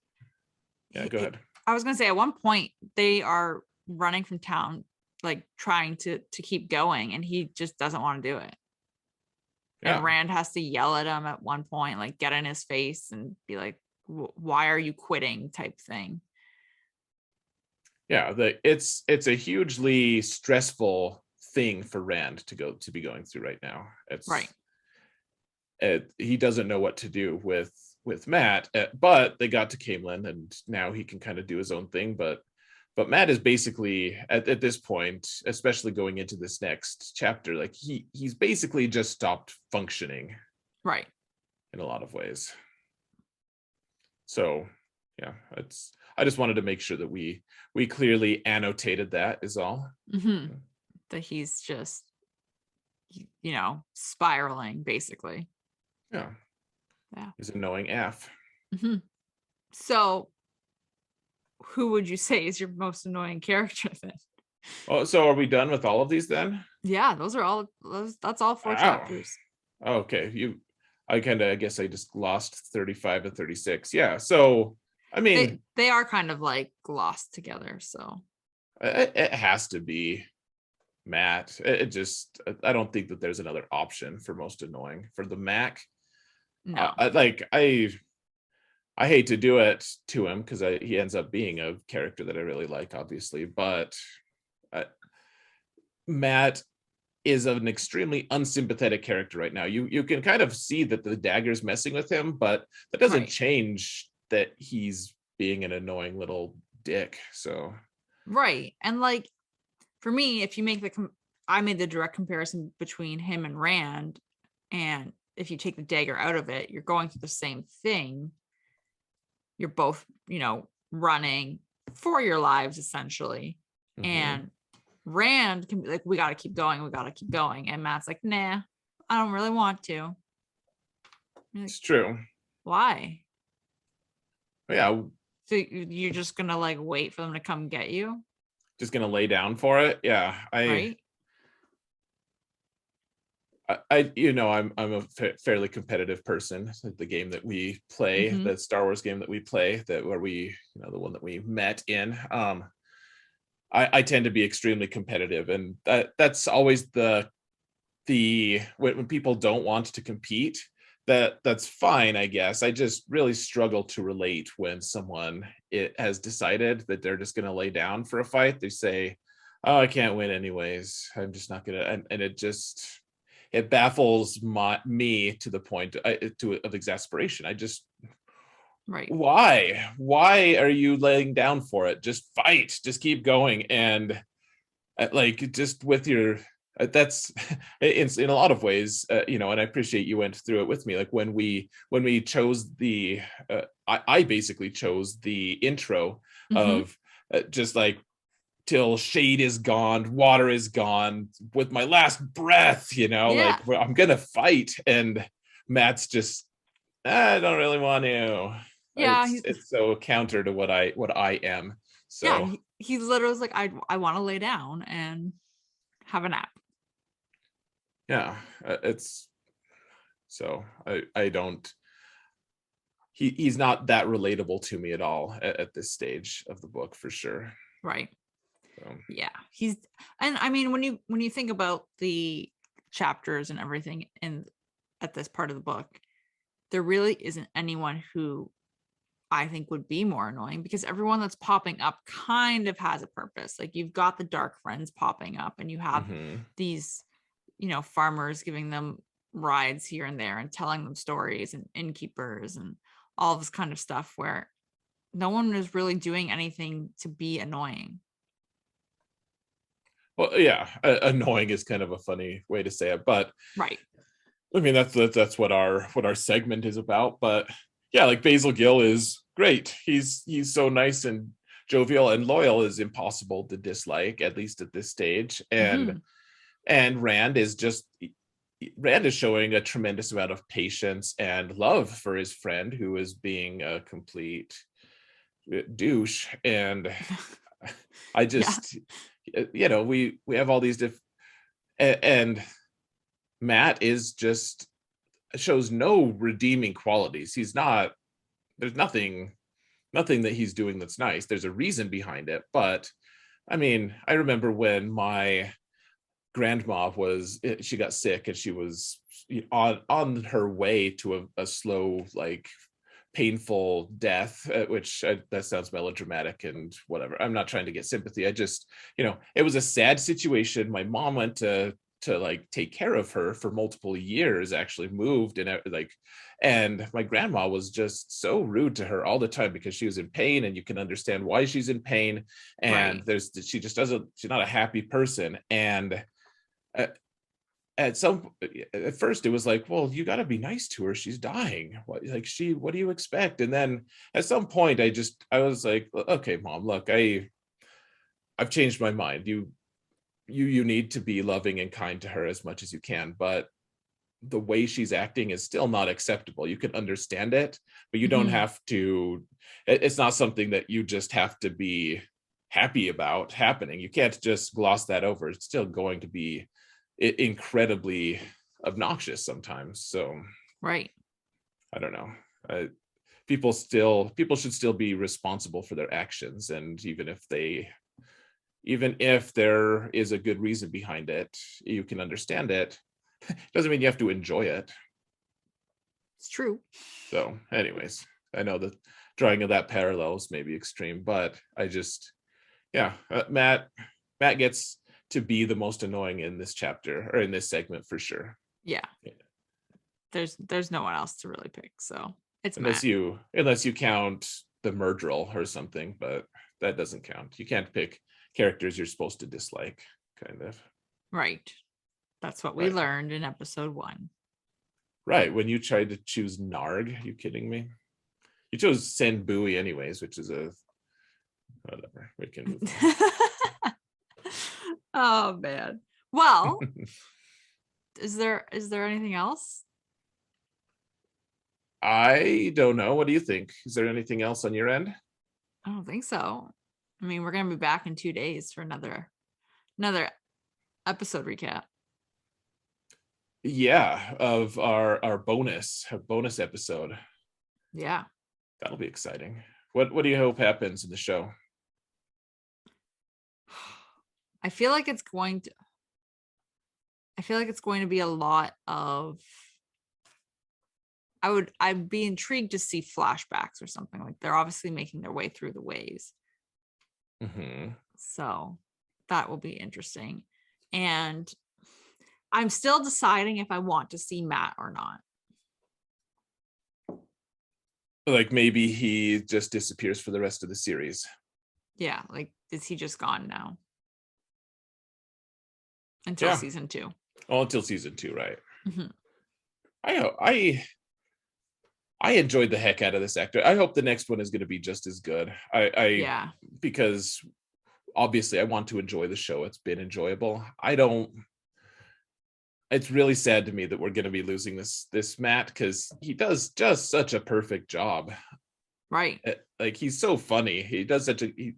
ahead. I was gonna say, at one point they are running from town, like trying to keep going, and he just doesn't want to do it. Yeah. And Rand has to yell at him at one point, like get in his face and be like, why are you quitting, type thing. Yeah, it's a hugely stressful thing for Rand to be going through right now. It's right. He doesn't know what to do with Matt, but they got to Camelin, and now he can kind of do his own thing. But Matt is basically at this point, especially going into this next chapter, like he's basically just stopped functioning, right, in a lot of ways. So yeah, I just wanted to make sure that we clearly annotated that is all. Mm-hmm. That he's just, spiraling, basically. Yeah. He's annoying AF. Mm-hmm. So who would you say is your most annoying character then? Oh, so are we done with all of these then? Yeah, that's all 4 chapters. Okay. I guess I just lost 35 and 36. Yeah. So I mean, they are kind of like lost together. So it has to be Matt. I don't think that there's another option for most annoying for the Mac. No, I hate to do it to him because he ends up being a character that I really like, obviously, but Matt is an extremely unsympathetic character right now. You can kind of see that the dagger's messing with him, but that doesn't change that he's being an annoying little dick. So right. And like for me, if you make I made the direct comparison between him and Rand, and if you take the dagger out of it, you're going through the same thing. You're both, running for your lives essentially. Mm-hmm. And Rand can be like, we got to keep going. And Matt's like, nah, I don't really want to. Like, It's true. why? Yeah, So you're just gonna like wait for them to come get you, just gonna lay down for it. Yeah, right? I'm a fairly competitive person. The game that we play, Mm-hmm. the Star Wars game that we play, the one that we met in, I tend to be extremely competitive, and that's always when people don't want to compete. That's fine, I guess. I just really struggle to relate when someone has decided that they're just going to lay down for a fight. They say, "Oh, I can't win anyways. I'm just not gonna," and it baffles me to the point of exasperation. I just, Right. why are you laying down for it? Just fight, just keep going. And like, just with your that's in a lot of ways, and I appreciate you went through it with me. Like when we chose I basically chose the intro Mm-hmm. of just like, till shade is gone, water is gone, with my last breath, Yeah. like, well, I'm gonna fight. And Matt's just, I don't really want to. Yeah. It's so counter to what I am. Yeah. So He literally was like, I want to lay down and have a nap. yeah, it's so I don't. He's not that relatable to me at all at this stage of the book, for sure. Right. So, Yeah. And I mean, when you think about the chapters and everything in at this part of the book, there really isn't anyone who I think would be more annoying, because everyone that's popping up kind of has a purpose. Like you've got the dark friends popping up, and you have mhm. these, farmers giving them rides here and there and telling them stories, and innkeepers and all this kind of stuff, where no one is really doing anything to be annoying. Well, yeah, annoying is kind of a funny way to say it, but Right. I mean, that's what our segment is about. But yeah, like, Basil Gill is great. He's so nice and jovial, and loyal is impossible to dislike, at least at this stage. And Hmm. Rand is showing a tremendous amount of patience and love for his friend, who is being a complete douche. And I Yeah. just, we have all these and Matt is just, shows no redeeming qualities. There's nothing that he's doing that's nice. There's a reason behind it. But I mean, I remember when my grandma she got sick, and she was on her way to a slow, like, painful death, which that sounds melodramatic and whatever. I'm not trying to get sympathy. I just, it was a sad situation. My mom went to like take care of her for multiple years, actually moved, and like, and my grandma was just so rude to her all the time, because she was in pain, and you can understand why she's in pain. And Right. she's not a happy person. And at, at first it was like, well, you got to be nice to her, she's dying. What do you expect? And then at some point I was like, okay, Mom, look, I've changed my mind. You need to be loving and kind to her as much as you can, but the way she's acting is still not acceptable. You can understand it, but you don't Hmm. have to. It's not something that you just have to be happy about happening. You can't just gloss that over. It's still going to be incredibly obnoxious sometimes. So Right. I don't know. Uh, people should still be responsible for their actions, and even if there is a good reason behind it, you can understand it. Doesn't mean you have to enjoy it. It's true. So, anyways, I know that drawing of that parallel is maybe extreme, but I just, yeah, Matt gets to be the most annoying in this chapter, or in this segment, for sure. Yeah. Yeah. There's no one else to really pick. So it's Unless Matt. you count the Murdrell or something, but that doesn't count. You can't pick characters you're supposed to dislike, kind of. Right. That's what we Right. learned in episode 1. Right. When you tried to choose Narg, you kidding me? You chose Sen Bui anyways, which is a whatever. We can move Oh man. Well, on. is there anything else? I don't know. What do you think? Is there anything else on your end? I don't think so. I mean, we're gonna be back in 2 days for another episode recap. Yeah, of our bonus episode. Yeah. That'll be exciting. What do you hope happens in the show? I feel like it's going to be a lot of I'd be intrigued to see flashbacks or something. Like they're obviously making their way through the ways. Mm-hmm. So that will be interesting. And I'm still deciding if I want to see Matt or not. Like maybe he just disappears for the rest of the series. Yeah, like is he just gone now? Until season 2. Oh, until season 2, right? Mm-hmm. I enjoyed the heck out of this actor. I hope the next one is going to be just as good. Yeah. Because obviously I want to enjoy the show. It's been enjoyable. It's really sad to me that we're going to be losing this Matt, because he does just such a perfect job. Right. Like he's so funny. He does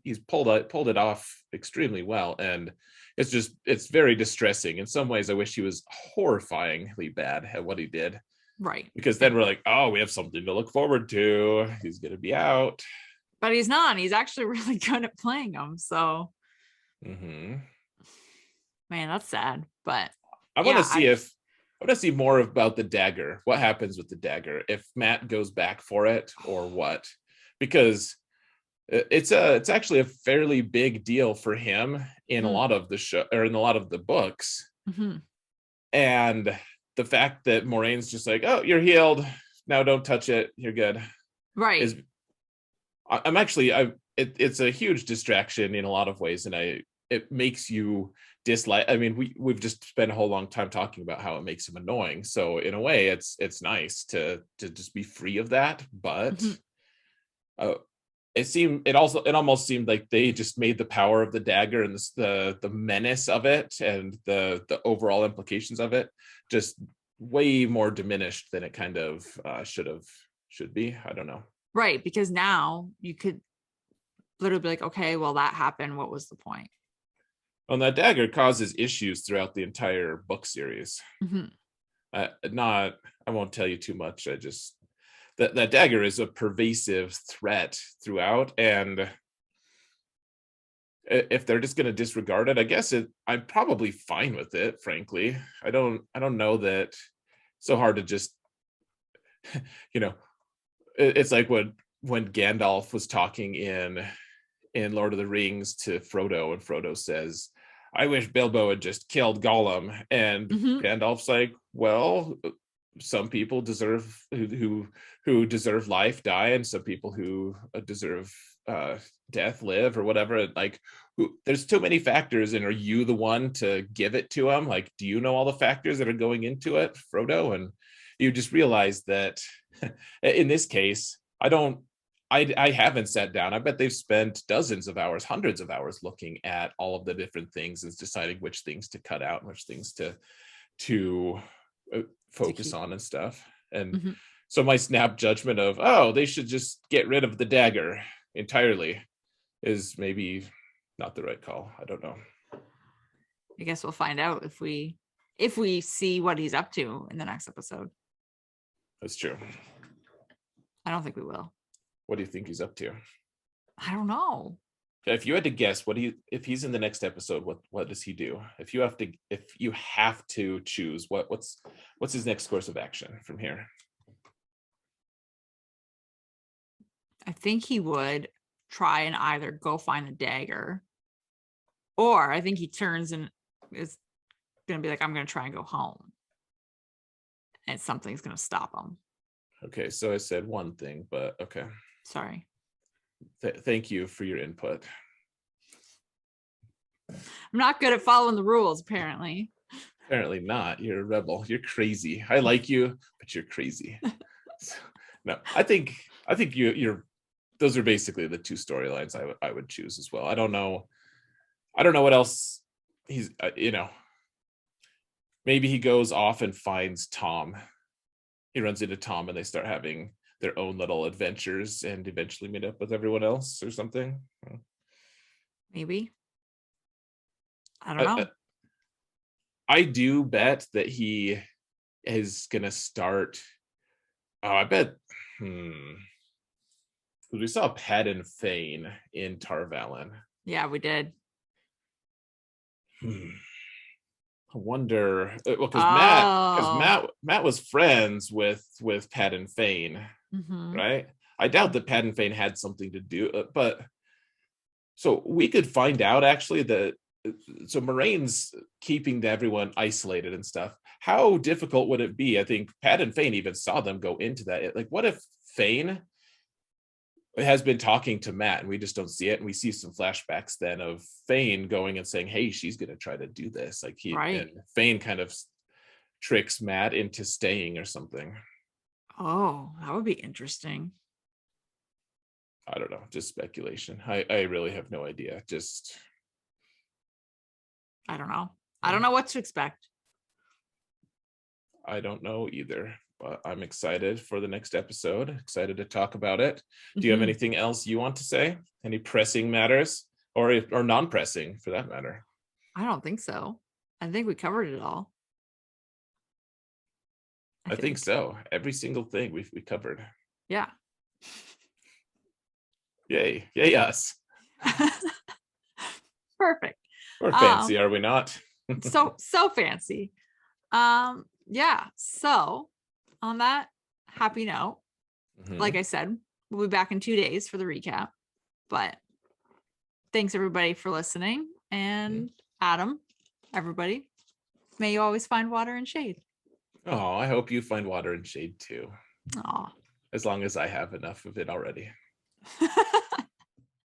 he's pulled it off extremely well, and it's very distressing. In some ways I wish he was horrifyingly bad at what he did. Right. Because then we're like, oh, we have something to look forward to. He's going to be out. But he's not. He's actually really good at playing him. So, man, that's sad. But I want to see more about the dagger. What happens with the dagger? If Matt goes back for it or what? Because it's actually a fairly big deal for him in a lot of the show, or in a lot of the books. Mm-hmm. And the fact that Moraine's just like, oh, you're healed. Now don't touch it. You're good. Right. It's a huge distraction in a lot of ways. And it makes you dislike. I mean, we've just spent a whole long time talking about how it makes him annoying. So in a way, it's nice to just be free of that. But it almost seemed like they just made the power of the dagger and the menace of it and the overall implications of it just way more diminished than it kind of should be. I don't know. Right, because now you could literally be like, okay, well, that happened. What was the point? Well, that dagger causes issues throughout the entire book series. I won't tell you too much. That dagger is a pervasive threat throughout, and if they're just going to disregard it, I guess I'm probably fine with it, frankly. I don't know that it's so hard to just it's like when Gandalf was talking in Lord of the Rings to Frodo, and Frodo says, I wish Bilbo had just killed Gollum, and Gandalf's like, well, some people deserve who deserve life die, and some people who deserve death live, or whatever. Like, there's too many factors, and are you the one to give it to him? Like, do you know all the factors that are going into it, Frodo? And you just realize that in this case, I haven't sat down. I bet they've spent dozens of hours, hundreds of hours looking at all of the different things and deciding which things to cut out and which things to focus on and stuff. And so my snap judgment of, oh, they should just get rid of the dagger entirely is maybe not the right call. I don't know. I guess we'll find out if we see what he's up to in the next episode. That's true. I don't think we will. What do you think he's up to? I don't know. If you had to guess, if he's in the next episode, what does he do? If you have to choose, what's his next course of action from here? I think he would try and either go find the dagger, or I think he turns and is going to be like, I'm going to try and go home. And something's going to stop him. Okay, so I said one thing, but okay. Sorry. Thank you for your input. I'm not good at following the rules, apparently. Apparently not. You're a rebel. You're crazy. I like you, but you're crazy. No, I think you're. Those are basically the two storylines I would choose as well. I don't know what else he's. Maybe he goes off and finds Tom. he runs into Tom and they start having their own little adventures and eventually meet up with everyone else or something. Maybe. I don't I, know. I I do bet that he is gonna start. Oh, I bet. 'Cause we saw Pat and Fane in Tarvalon. Yeah, we did. I wonder. Well, because Oh. Matt was friends with Pat and Fane, Mhm. right? I doubt that Pat and Fane had something to do, but so we could find out actually that. So Moraine's keeping everyone isolated and stuff. How difficult would it be? I think Pat and Fane even saw them go into that. Like, what if Fane has been talking to Matt and we just don't see it, and we see some flashbacks then of Fane going and saying, "Hey, she's going to try to do this." Like and Right. Fane kind of tricks Matt into staying or something. Oh, that would be interesting. I don't know, just speculation. I really have no idea. Just I don't know. I don't know what to expect. I don't know either, but I'm excited for the next episode. Excited to talk about it. Do you have Mhm. anything else you want to say? Any pressing matters, or non-pressing for that matter? I don't think so. I think we covered it all. I I think think. so. Every single thing we covered. Yeah. Yay, yay us. Perfect. We're fancy, Um, are we not? so fancy. Yeah. So on that happy note, like Mhm. I said, we'll be back in 2 days for the recap. But thanks everybody for listening. Mhm. And Adam, everybody, may you always find water and shade. Oh, I hope you find water and shade too, Aw. as long as I have enough of it already.